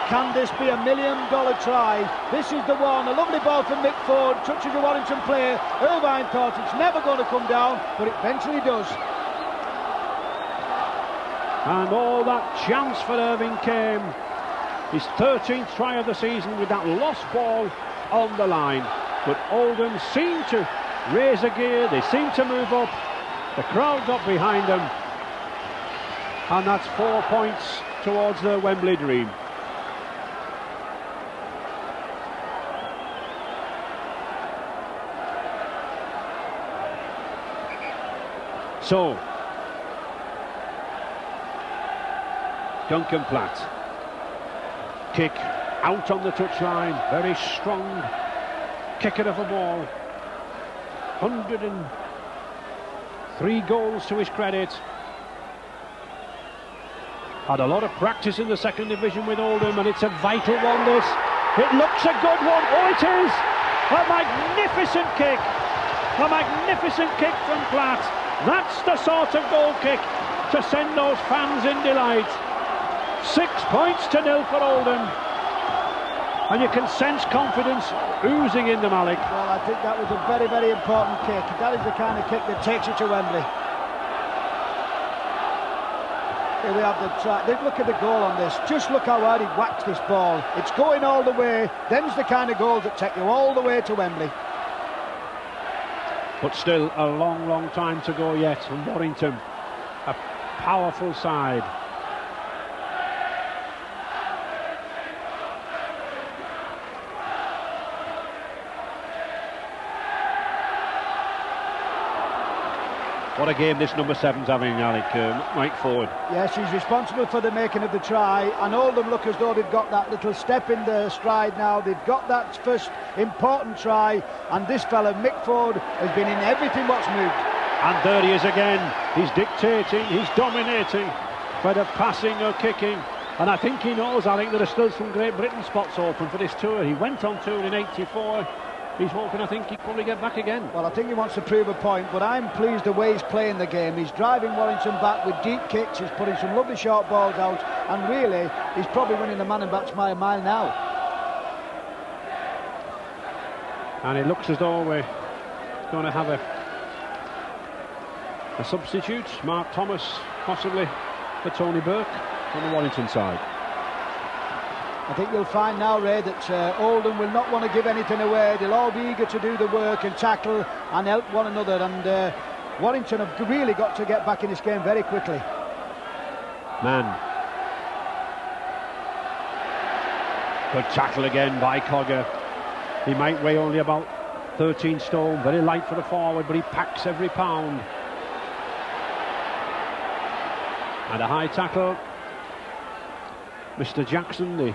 Can this be $1 million try? This is the one. A lovely ball from Mick Ford, touches a Warrington player. Irvine thought it's never going to come down, but it eventually does. And all that chance for Irving came. His 13th try of the season with that lost ball on the line. But Oldham seemed to raise a gear, they seemed to move up. The crowd got behind them. And that's 4 points towards their Wembley dream. So, Duncan Platt, kick out on the touchline, very strong, kicker of a ball. 103 goals to his credit. Had a lot of practice in the second division with Oldham, and it's a vital one, this. It looks a good one. Oh, it is! A magnificent kick. A magnificent kick from Platt. That's the sort of goal kick to send those fans in delight. 6 points to 0 for Oldham. And you can sense confidence oozing in them, Alec. Well, I think that was a very, very important kick. That is the kind of kick that takes you to Wembley. Here we have the track. Look at the goal on this. Just look how hard he whacked this ball. It's going all the way. Them's the kind of goals that take you all the way to Wembley. But still a long, long time to go yet. And Warrington, a powerful side. What a game this number 7's having, Alec, Mike Ford. Yes, he's responsible for the making of the try, and Oldham look as though they've got that little step in their stride now. They've got that first important try, and this fella, Mick Ford, has been in everything what's moved. And there he is again. He's dictating, he's dominating, whether passing or kicking. And I think he knows, Alec, there are still some Great Britain spots open for this tour. He went on tour in '84. He's hoping, I think, he'll probably get back again. Well, I think he wants to prove a point, but I'm pleased the way he's playing the game. He's driving Warrington back with deep kicks, he's putting some lovely short balls out, and really, he's probably winning the man and bats by a mile now. And it looks as though we're going to have a substitute, Mark Thomas, possibly, for Tony Burke on the Warrington side. I think you'll find now, Ray, that Oldham will not want to give anything away. They'll all be eager to do the work and tackle and help one another. And Warrington have really got to get back in this game very quickly. Man. Good tackle again by Cogger. He might weigh only about 13 stone. Very light for the forward, but he packs every pound. And a high tackle. Mr. Jackson,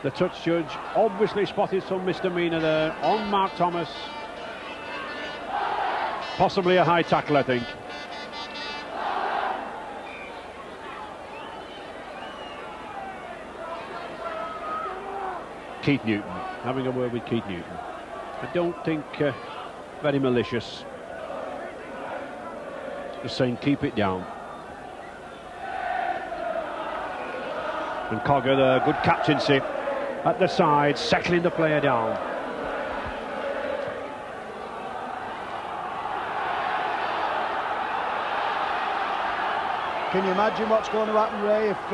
the touch judge, obviously spotted some misdemeanour there on Mark Thomas. Possibly a high tackle, I think. Keith Newton, having a word with Keith Newton. I don't think very malicious. Just saying, keep it down. And Cogger there, good captaincy at the side, settling the player down. Can you imagine what's going to happen, Ray, if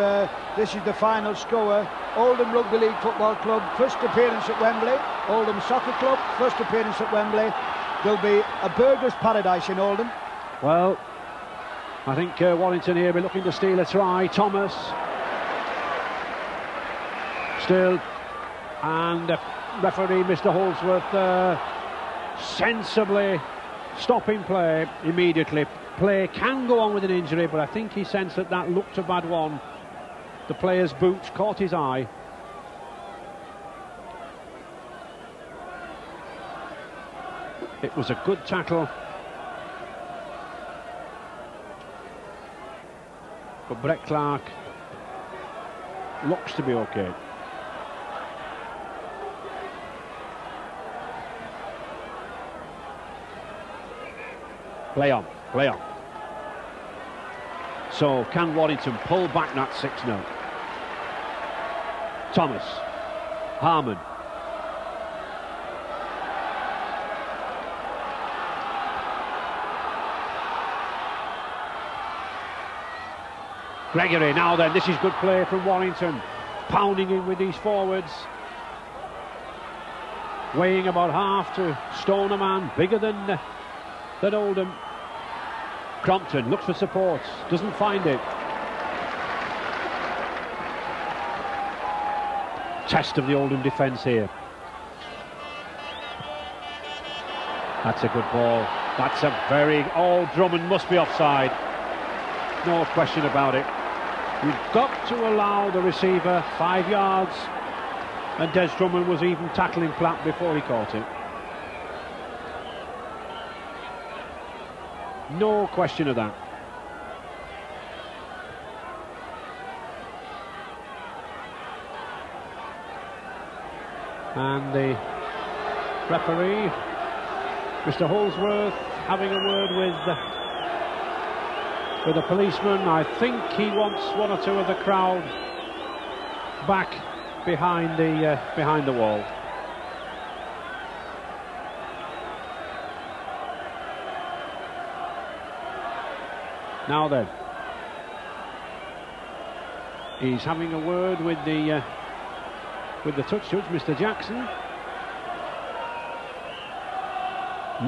this is the final score? Oldham Rugby League Football Club, first appearance at Wembley. Oldham Soccer Club, first appearance at Wembley. There'll be a burglar's paradise in Oldham. Well, I think Warrington here will be looking to steal a try. Thomas. Still, and referee Mr. Holdsworth sensibly stopping play immediately. Play can go on with an injury, but I think he sensed that looked a bad one. The player's boot caught his eye. It was a good tackle, but Brett Clark looks to be okay. Play on, play on. So, can Warrington pull back that 6-0? Thomas, Harmon. Gregory, now then, this is good play from Warrington. Pounding in with these forwards. Weighing about half to stone a man, bigger than Oldham. Crompton looks for support, doesn't find it. Test of the Oldham defence here. That's a good ball. That's a very... Oh, Drummond must be offside. No question about it. You've got to allow the receiver 5 yards. And Des Drummond was even tackling Platt before he caught it. No question of that. And the referee, Mr. Holsworth, having a word with the policeman. I think he wants one or two of the crowd back behind the wall. Now then, he's having a word with the touch judge, Mr. Jackson.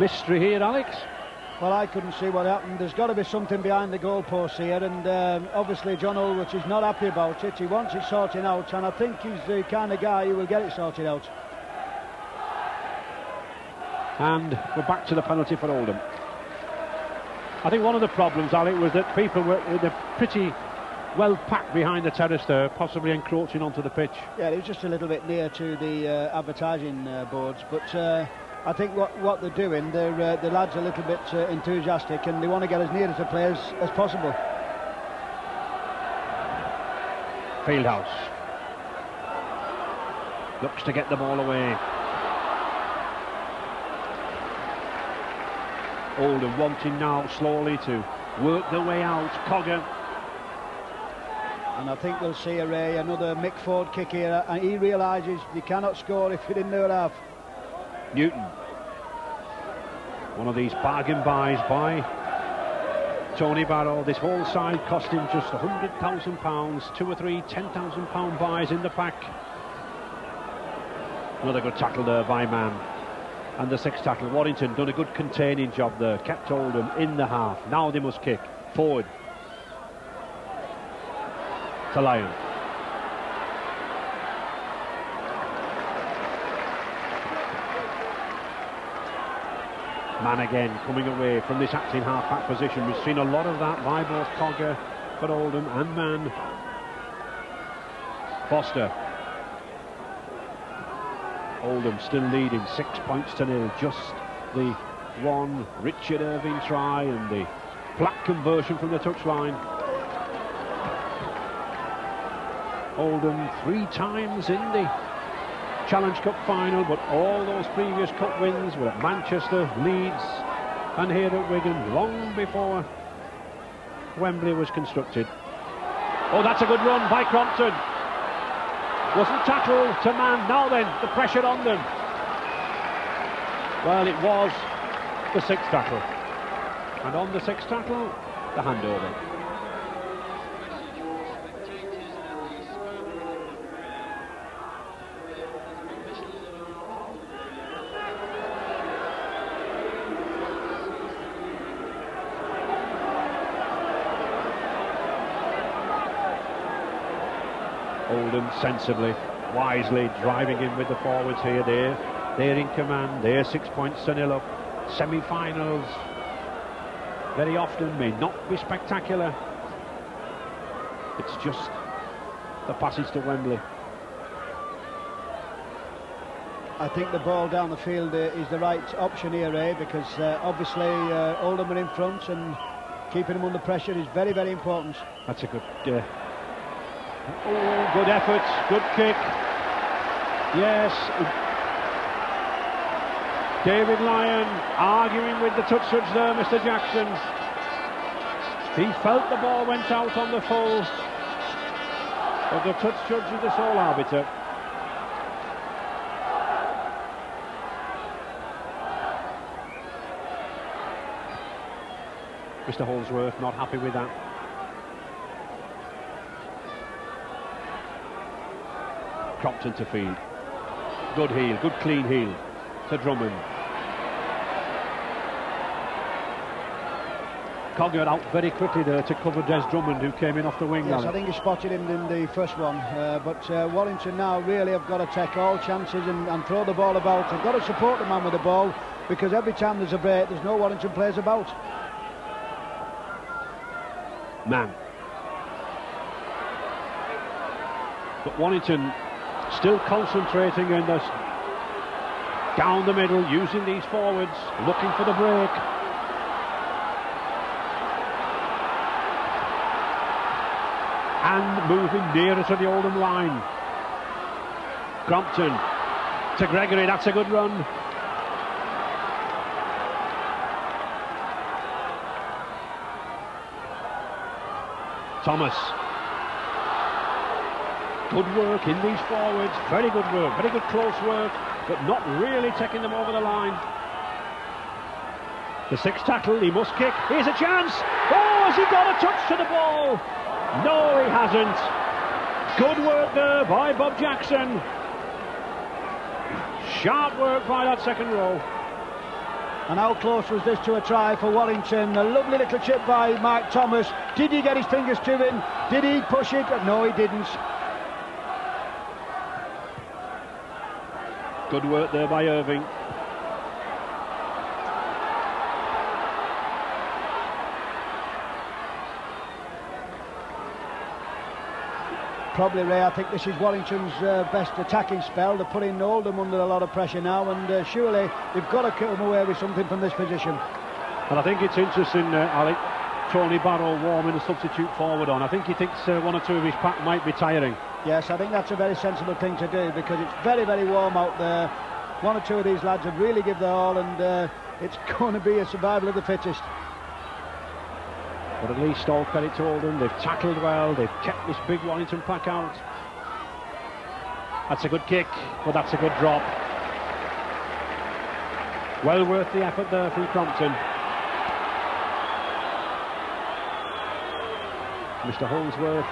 Mystery here, Alex. Well, I couldn't see what happened. There's got to be something behind the goalposts here, and obviously John Ulrich is not happy about it. He wants it sorting out, and I think he's the kind of guy who will get it sorted out. And we're back to the penalty for Oldham. I think one of the problems, Alex, was that people were pretty well packed behind the terrace there, possibly encroaching onto the pitch. Yeah, it was just a little bit near to the advertising boards, but I think what they're doing, the lads are a little bit enthusiastic, and they want to get as near to the players as possible. Fieldhouse looks to get the ball away. Oldham wanting now slowly to work their way out. Cogger. And I think we'll see another Mick Ford kick here, and he realises you cannot score if you're in there half. Newton. One of these bargain buys by Tony Barrow. This whole side cost him just £100,000. 2 or 3 £10,000 buys in the pack. Another good tackle there by Mann. And the 6th tackle, Warrington done a good containing job there, kept Oldham in the half. Now they must kick forward to Lyon. Mann again coming away from this acting half-back position. We've seen a lot of that by both Cogger for Oldham and Mann. Foster. Oldham still leading 6 points to 0. Just the one Richard Irving try and the flat conversion from the touchline. Oldham 3 times in the Challenge Cup final, but all those previous cup wins were at Manchester, Leeds and here at Wigan, long before Wembley was constructed. Oh, that's a good run by Crompton. Wasn't tackled to Mann. Now then, the pressure on them. Well, it was the 6th tackle. And on the 6th tackle, the handover. Oldham sensibly, wisely driving in with the forwards here. They're in command. They're 6 points to 0 up. Semi-finals very often may not be spectacular. It's just the passage to Wembley. I think the ball down the field is the right option here, because obviously Oldham are in front, and keeping them under pressure is very, very important. That's a good oh, good effort, good kick. Yes. David Lyon arguing with the touch judge there, Mr. Jackson. He felt the ball went out on the full, but the touch judge is the sole arbiter. Mr. Holsworth not happy with that. Crompton to feed. Good heel, good clean heel to Drummond. Cogger out very quickly there to cover Des Drummond, who came in off the wing. Yes, I think he spotted him in the first one, but Warrington now really have got to take all chances and throw the ball about. They've got to support the man with the ball, because every time there's a break, there's no Warrington players about. Man. But Warrington still concentrating in this down the middle, using these forwards, looking for the break. and moving nearer to the Oldham line. Crompton to Gregory, that's a good run. Thomas. Good work in these forwards, very good work, very good close work, but not really taking them over the line. The sixth tackle, he must kick, here's a chance! Oh, has he got a touch to the ball? No, he hasn't. Good work there by Bob Jackson. Sharp work by that second row. And how close was this to a try for Warrington? A lovely little chip by Mark Thomas. Did he get his fingers to him? Did he push it? No, he didn't. Good work there by Irving. Probably, Ray, I think this is Warrington's best attacking spell. They're putting Oldham under a lot of pressure now, and surely they've got to come away with something from this position. And I think it's interesting, Alec, Tony Barrow warming a substitute forward on. I think he thinks one or two of his pack might be tiring. Yes, I think that's a very sensible thing to do, because it's very, very warm out there. One or two of these lads have really given their all, and it's going to be a survival of the fittest. But at least all credit to Oldham. They've tackled well, they've kept this big Warrington pack out. That's a good kick, but that's a good drop. Well worth the effort there from Crompton. Mr. Holmesworth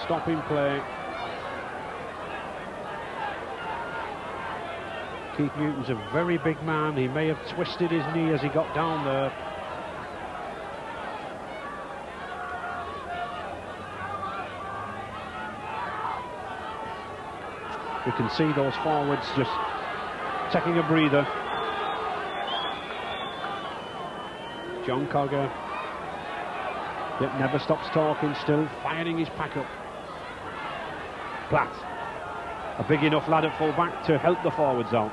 stopping play. Keith Newton's a very big man. He may have twisted his knee as he got down there. We can see those forwards just taking a breather. John Cogger, yet never stops talking, still firing his pack up. Platt, a big enough lad at full back to help the forwards out.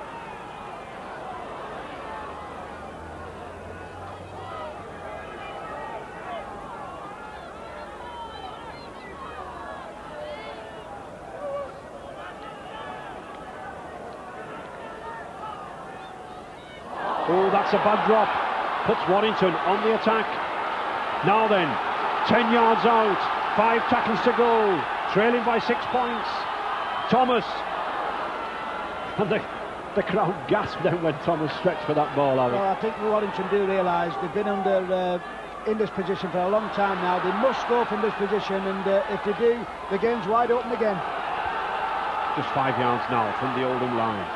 Oh, that's a bad drop. Puts Warrington on the attack. Now then, 10 yards out, 5 tackles to go, trailing by 6 points. Thomas. And the crowd gasped then when Thomas stretched for that ball, Alec. Well, I think Warrington do realise they've been under in this position for a long time now. They must go from this position, and if they do, the game's wide open again. Just 5 yards now from the Oldham line.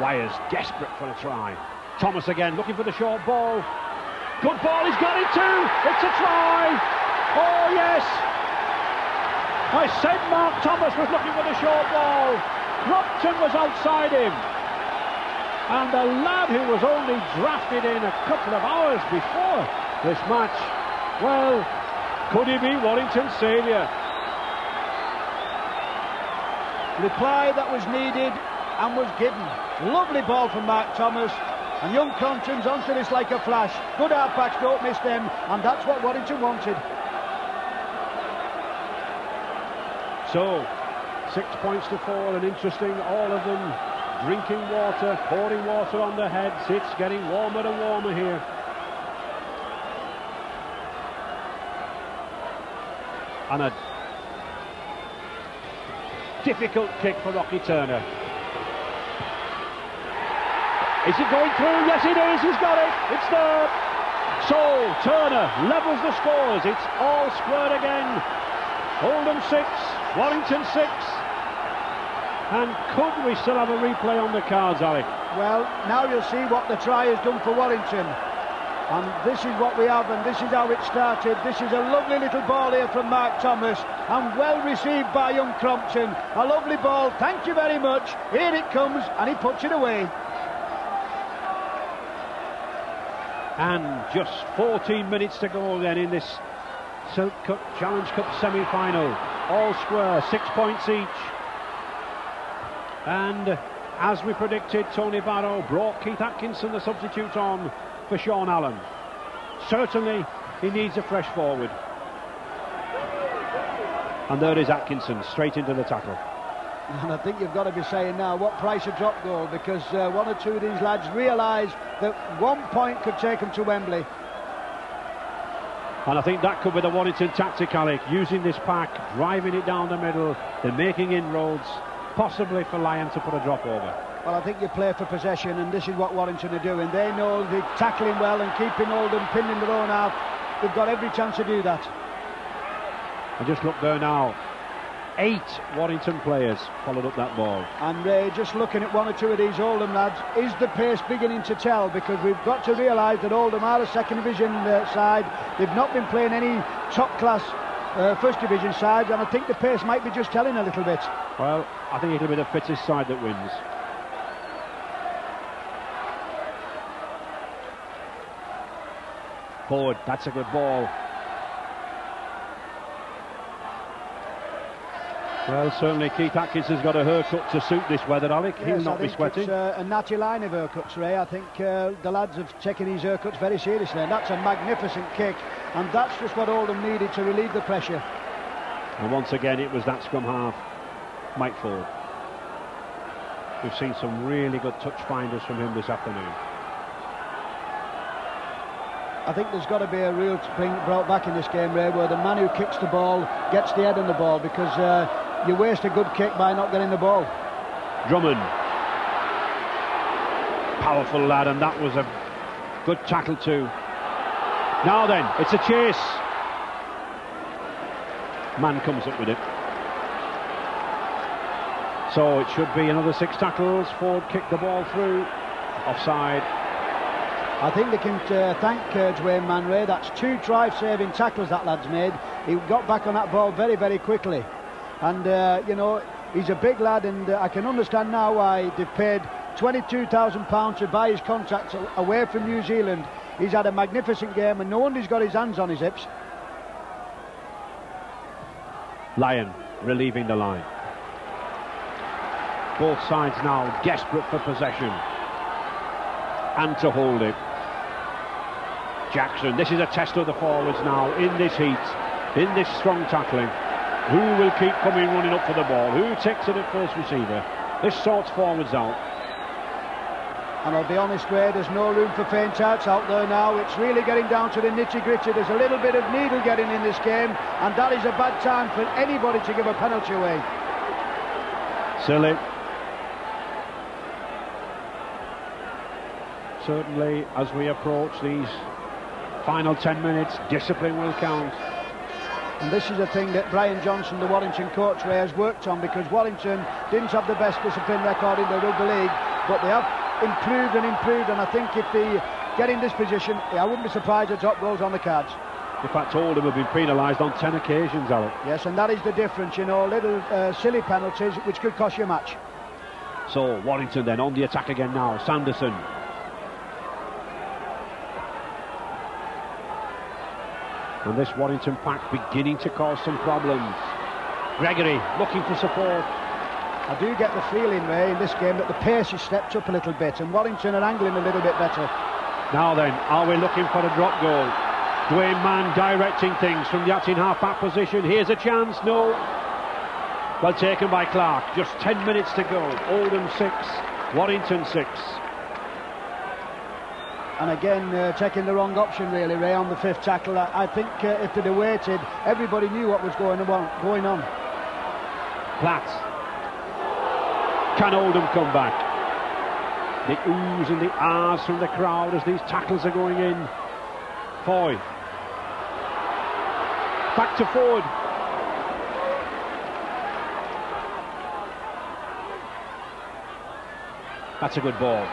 Wires desperate for a try. Thomas again looking for the short ball. Good ball, he's got it too. It's a try. Oh yes. I said Mark Thomas was looking for the short ball. Crompton was outside him. And the lad who was only drafted in a couple of hours before this match, well, could he be Warrington's saviour? Reply that was needed and was given. Lovely ball from Mark Thomas. And young Crompton's onto this like a flash. Good halfbacks, don't miss them, and that's what Warrington wanted. So, 6 points to 4, and interesting, all of them drinking water, pouring water on their heads. It's getting warmer and warmer here. And a difficult kick for Rocky Turner. Is it going through? Yes, it is. He's got it. It's there. So, Turner levels the scores. It's all square again. Oldham 6, Warrington 6. And could we still have a replay on the cards, Alec? Well, now you'll see what the try has done for Warrington. And this is what we have, and this is how it started. This is a lovely little ball here from Mark Thomas, and well received by young Crompton. A lovely ball. Thank you very much. Here it comes, and he puts it away. And just 14 minutes to go then in this Silk Cup Challenge Cup semi-final. All square, 6 points each. And as we predicted, Tony Barrow brought Keith Atkinson, the substitute, on for Sean Allen. Certainly he needs a fresh forward. And there is Atkinson, straight into the tackle. And I think you've got to be saying now, what price a drop goal, because one or two of these lads realise that 1 point could take them to Wembley. And I think that could be the Warrington tactic, Alec, using this pack, driving it down the middle, they're making inroads, possibly for Lyon to put a drop over. Well, I think you play for possession, and this is what Warrington are doing. They know they're tackling well and keeping Oldham pinned in their own half. They've got every chance to do that. And just look there now, 8 Warrington players followed up that ball. And just looking at one or two of these Oldham lads, is the pace beginning to tell? Because we've got to realise that Oldham are a second division side. They've not been playing any top class first division sides, and I think the pace might be just telling a little bit. Well, I think it'll be the fittest side that wins. Forward, that's a good ball. Well, certainly Keith Atkinson's got a haircut to suit this weather, Alec. Yes, He'll not be sweating. It's a natty line of haircuts, Ray. I think the lads have taken these haircuts very seriously, and that's a magnificent kick, and that's just what Oldham needed to relieve the pressure. And once again, it was that scrum half, Mike Ford. We've seen some really good touch finders from him this afternoon. I think there's got to be a rule brought back in this game, Ray, where the man who kicks the ball gets the head on the ball, because you waste a good kick by not getting the ball. Drummond. Powerful lad, and that was a good tackle too. Now then, it's a chase. Man comes up with it. So it should be another 6 tackles. Ford kicked the ball through. Offside. I think they can thank Dwayne Manray. That's 2 drive-saving tackles that lad's made. He got back on that ball very, very quickly. And, you know, he's a big lad, and I can understand now why they've paid £22,000 to buy his contract away from New Zealand. He's had a magnificent game, and no wonder he's got his hands on his hips. Lyon relieving the line. Both sides now desperate for possession and to hold it. Jackson, this is a test of the forwards now in this heat, in this strong tackling. Who will keep coming running up for the ball? Who takes it at first receiver? This sorts forwards out. And I'll be honest, Ray, there's no room for faint hearts out there now. It's really getting down to the nitty-gritty. There's a little bit of needle getting in this game, and that is a bad time for anybody to give a penalty away. Silly. Certainly, as we approach these final 10 minutes, discipline will count. And this is a thing that Brian Johnson, the Warrington coach, Ray, has worked on, because Warrington didn't have the best discipline record in the Rugby League, but they have improved, and I think if they get in this position, I wouldn't be surprised if drop goals on the cards. In fact, Oldham have been penalised on 10 occasions, Alec. Yes, and that is the difference, you know, little silly penalties which could cost you a match. So Warrington then on the attack again now. Sanderson. And this Warrington pack beginning to cause some problems. Gregory looking for support. I do get the feeling, Ray, in this game that the pace has stepped up a little bit, and Warrington are angling a little bit better. Now then, are we looking for a drop goal? Dwayne Mann directing things from the acting half-back position. Here's a chance, no. Well taken by Clark. Just 10 minutes to go. Oldham 6, Warrington 6. And again, taking the wrong option, really, Ray, on the 5th tackle. I think if they'd have waited, everybody knew what was going on. Platt. Can Oldham come back? The oohs and the ahs from the crowd as these tackles are going in. Foy. Back to Ford. That's a good ball.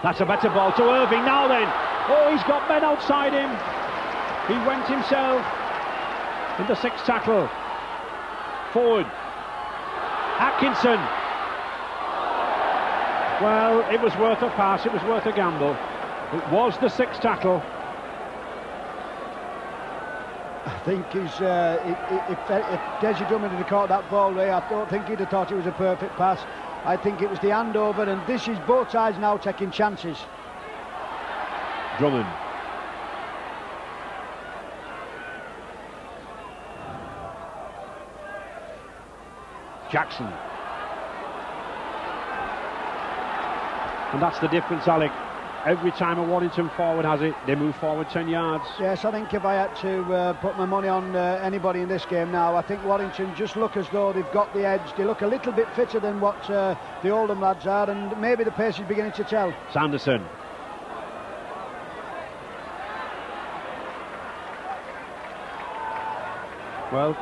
That's a better ball to Irving. Now then. Oh, he's got men outside him. He went himself in the 6th tackle. Forward. Atkinson. Well, it was worth a pass. It was worth a gamble. It was the 6th tackle. I think if Desi Drummond had caught that ball, Ray, I don't think he'd have thought it was a perfect pass. I think it was the handover, and this is both sides now taking chances. Drummond. Jackson. And that's the difference, Alec. Every time a Warrington forward has it, they move forward 10 yards. Yes, I think if I had to put my money on anybody in this game now, I think Warrington just look as though they've got the edge. They look a little bit fitter than what the Oldham lads are, and maybe the pace is beginning to tell. Sanderson. Well,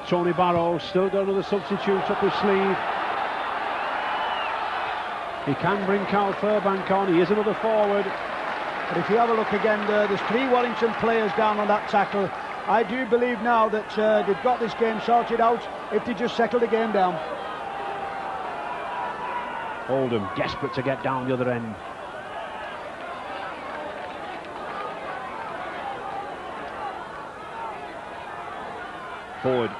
Tony Barrow still got another substitute up his sleeve. He can bring Carl Furbank on. He is another forward. But if you have a look again, there's 3 Warrington players down on that tackle. I do believe now that they've got this game sorted out if they just settle the game down. Oldham desperate to get down the other end. Forward.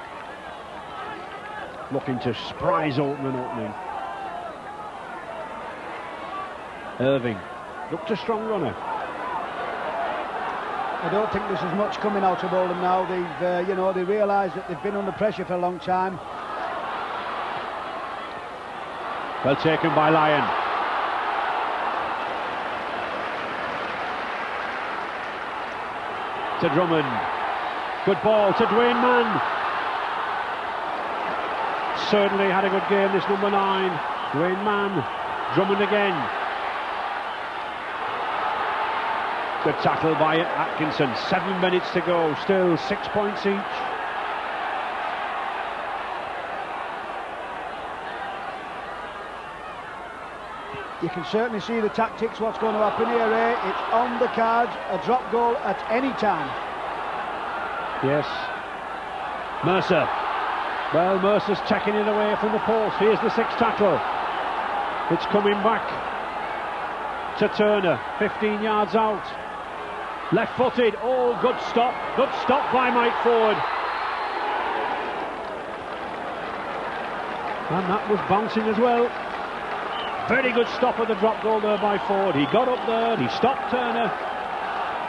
Looking to surprise open an opening. Irving looked a strong runner. I don't think there's as much coming out of Oldham now. They've, they realise that they've been under pressure for a long time. Well taken by Lyon. To Drummond. Good ball to Dwayne Mann. Certainly had a good game, this number 9. Dwayne Mann. Drummond again. Good tackle by Atkinson. 7 minutes to go. Still 6 points each. You can certainly see the tactics, what's going to happen here. It's on the cards, a drop goal at any time. Yes. Mercer. Well, Mercer's taking it away from the post. Here's the 6th tackle. It's coming back to Turner. 15 yards out. Left-footed. Oh, good stop. Good stop by Mike Ford. And that was bouncing as well. Very good stop of the drop goal there by Ford. He got up there, he stopped Turner.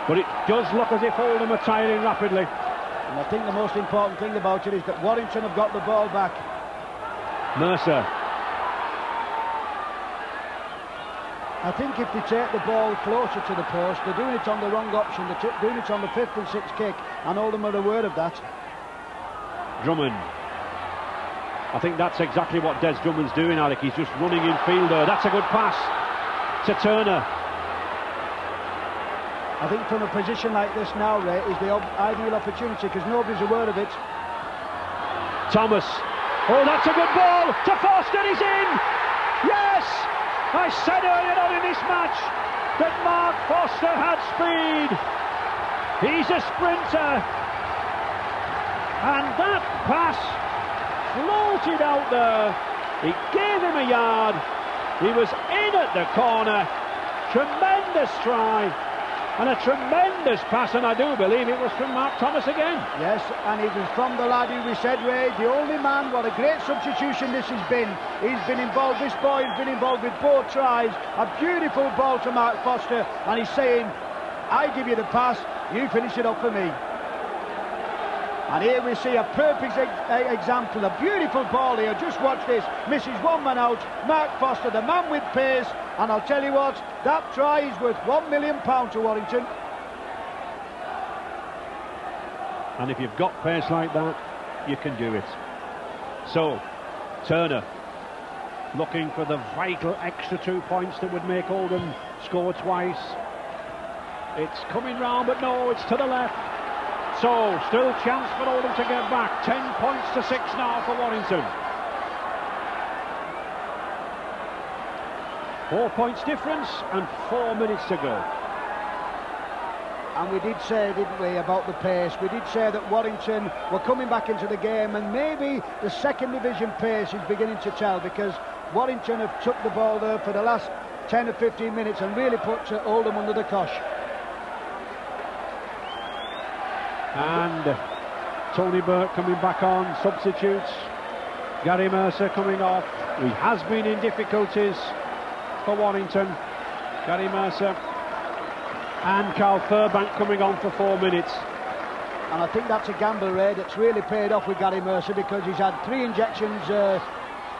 But it does look as if Oldham are tiring rapidly. And I think the most important thing about it is that Warrington have got the ball back. Mercer. I think if they take the ball closer to the post, they're doing it on the wrong option. They're doing it on the 5th and 6th kick, and Oldham are aware of that. Drummond. I think that's exactly what Des Drummond's doing, Alec. He's just running in field there. That's a good pass to Turner. I think from a position like this now, Ray, is the ideal opportunity because nobody's aware of it. Thomas. Oh, that's a good ball to Foster. He's in. Yes! I said earlier on in this match that Mark Foster had speed. He's a sprinter. And that pass floated out there. It gave him a yard. He was in at the corner. Tremendous try. And a tremendous pass, and I do believe it was from Mark Thomas again. Yes, and it was from the lad who we said, Ray, the only man, what a great substitution this has been. He's been involved, this boy has been involved with both tries. A beautiful ball to Mark Foster, and he's saying, I give you the pass, you finish it up for me. And here we see a perfect example, a beautiful ball here. Just watch this, misses one man out, Mark Foster, the man with pace. And I'll tell you what, that try is worth £1 million to Warrington. And if you've got pace like that, you can do it. So, Turner looking for the vital extra 2 points that would make Oldham score twice. It's coming round, but no, it's to the left. So, still chance for Oldham to get back. 10 points to 6 now for Warrington. 4 points difference and 4 minutes to go. And we did say, didn't we, about the pace. We did say that Warrington were coming back into the game, and maybe the second division pace is beginning to tell, because Warrington have took the ball there for the last 10 or 15 minutes and really put Oldham under the cosh. And Tony Burke coming back on, substitutes. Gary Mercer coming off. He has been in difficulties for Warrington. Gary Mercer and Carl Furbank coming on for 4 minutes. And I think that's a gamble, Ray, that's really paid off with Gary Mercer, because he's had 3 injections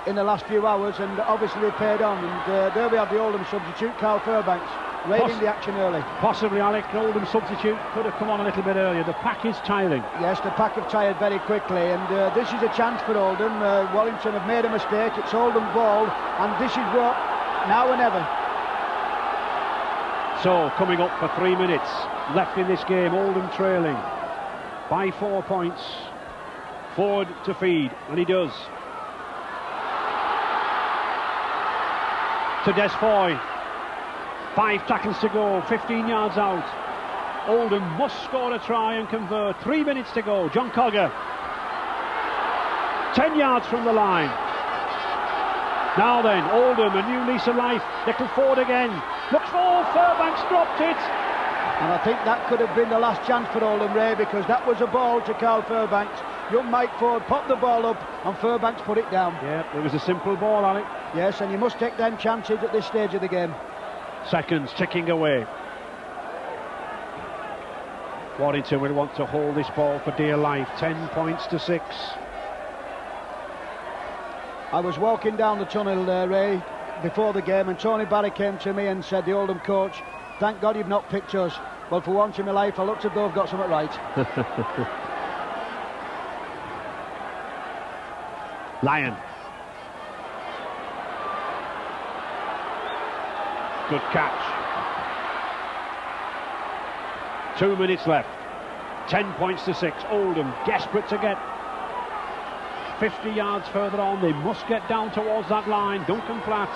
in the last few hours, and obviously they paid on. And there we have the Oldham substitute, Carl Fairbanks, raiding the action early. Possibly, Alec, Oldham substitute could have come on a little bit earlier. The pack is tiring. Yes, the pack have tired very quickly, and this is a chance for Oldham. Warrington have made a mistake. It's Oldham ball, and this is what, now and ever. So, coming up for 3 minutes left in this game, Oldham trailing by 4 points. Forward to feed, and he does. To Desfoy. 5 tackles to go, 15 yards out. Oldham must score a try and convert. 3 minutes to go. John Cogger. 10 yards from the line. Now then, Oldham, a new lease of life. Little forward again. Looks for Fairbanks, dropped it. And I think that could have been the last chance for Oldham, Ray, because that was a ball to Carl Fairbanks. Young Mike Ford popped the ball up and Fairbanks put it down. Yeah, it was a simple ball, Alec. Yes, and you must take them chances at this stage of the game. Seconds ticking away. Warrington will want to hold this ball for dear life. 10 points to 6. I was walking down the tunnel, Ray, before the game, and Tony Barry came to me and said, the Oldham coach, thank God you've not picked us. Well, for once in my life, I looked as though I've got something right. Lyon. Good catch. 2 minutes left. 10 points to 6. Oldham desperate to get 50 yards further on. They must get down towards that line. Duncan Platt.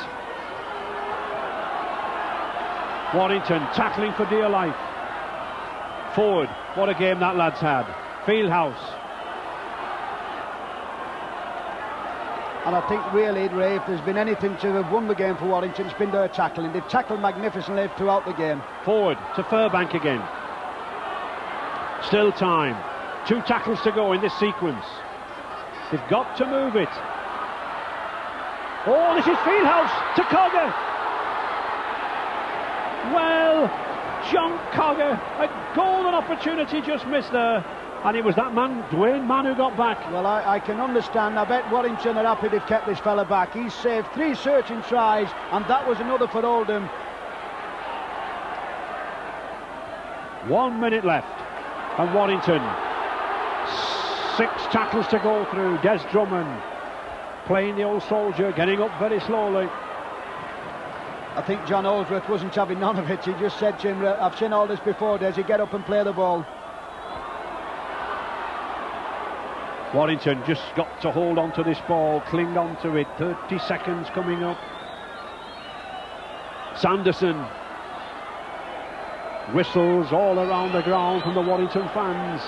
Warrington tackling for dear life. Forward. What a game that lad's had. Fieldhouse. And I think really, Ray, if there's been anything to have won the game for Warrington, it's been their tackling. They've tackled magnificently throughout the game. Forward to Fairbank again. Still time. 2 tackles to go in this sequence. They've got to move it. Oh, this is Fieldhouse to Cogger. Well, John Cogger, a golden opportunity just missed there. And it was that man, Dwayne Mann, who got back. Well, I can understand. I bet Warrington are happy they've kept this fella back. He's saved 3 searching tries, and that was another for Oldham. 1 minute left. And Warrington, 6 tackles to go through. Des Drummond playing the old soldier, getting up very slowly. I think John Oldsworth wasn't having none of it. He just said to him, I've seen all this before, Des, you get up and play the ball. Warrington just got to hold on to this ball, cling on to it. 30 seconds coming up. Sanderson. Whistles all around the ground from the Warrington fans.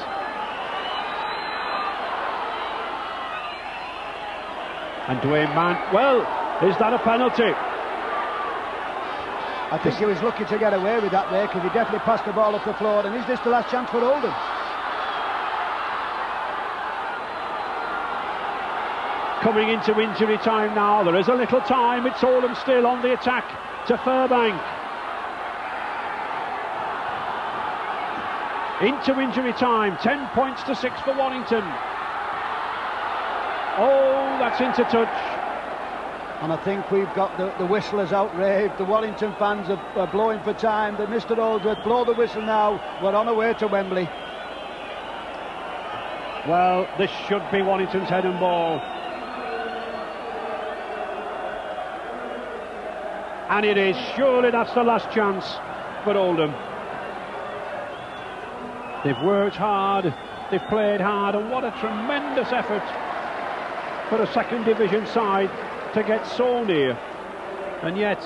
And Dwayne Mann, well, is that a penalty? I think he was lucky to get away with that there, because he definitely passed the ball up the floor. And is this the last chance for Oldham? Coming into injury time now. There is a little time. It's Oldham still on the attack to Fairbank. Into injury time. 10 points to 6 for Warrington. Oh, that's into touch. And I think we've got the whistlers out, Ray. The Warrington fans are blowing for time. The Mr. Aldred, blow the whistle now. We're on our way to Wembley. Well, this should be Warrington's head and ball. And it is. Surely that's the last chance for Oldham. They've worked hard, they've played hard, and what a tremendous effort for a second division side to get so near. And yet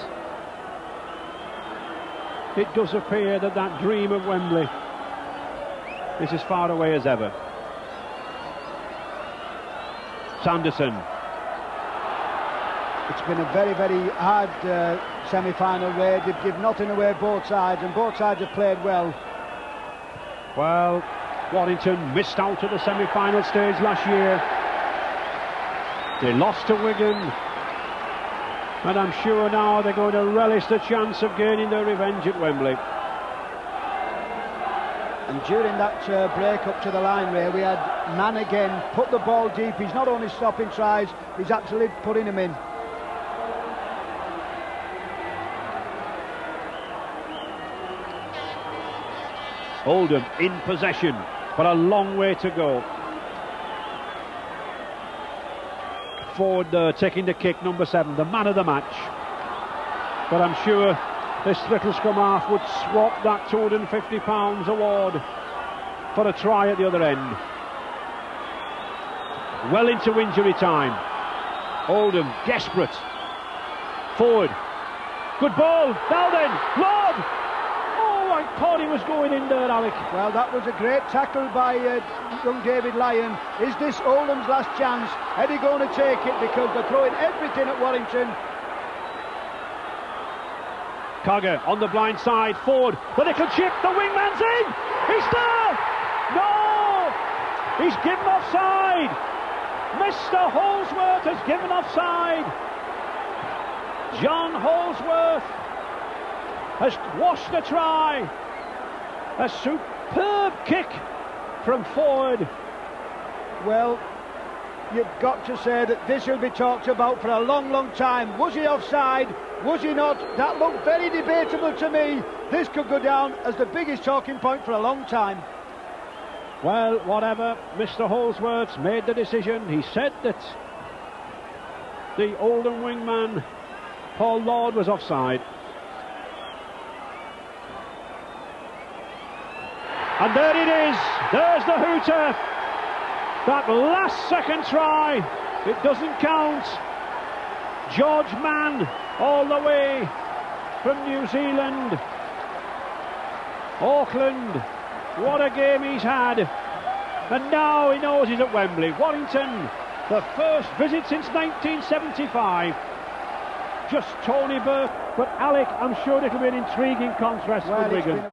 it does appear that that dream of Wembley is as far away as ever. Sanderson. It's been a very, very hard semi-final raid. They've given nothing away both sides, and both sides have played well. Well, Warrington missed out at the semi-final stage last year. They lost to Wigan, and I'm sure now they're going to relish the chance of gaining their revenge at Wembley. And during that break up to the line, Ray, we had Man again put the ball deep. He's not only stopping tries, he's actually putting them in. Oldham in possession, but a long way to go. Forward taking the kick, number 7, the man of the match. But I'm sure this little scrum half would swap that £250 award for a try at the other end. Well into injury time. Oldham desperate. Forward. Good ball. Now then, Lord! Oh, I thought he was going in there, Alec. Well, that was a great tackle by young David Lyon. Is this Oldham's last chance? Are they going to take it? Because they're throwing everything at Warrington. Cogger on the blind side, forward, the little chip, the wingman's in! He's there! No! He's given offside! Mr. Holsworth has given offside! John Holsworth has washed a try! A superb kick from forward. Well, you've got to say that this will be talked about for a long, long time. Was he offside? Was he not? That looked very debatable to me. This could go down as the biggest talking point for a long time. Well, whatever, Mr. Holsworth's made the decision. He said that the Oldham wingman, Paul Lord, was offside. And there it is. There's the hooter. That last second try, it doesn't count. George Mann, all the way from New Zealand. Auckland, what a game he's had. And now he knows he's at Wembley. Warrington, the first visit since 1975. Just Tony Burke. But Alec, I'm sure it'll be an intriguing contrast with Wigan.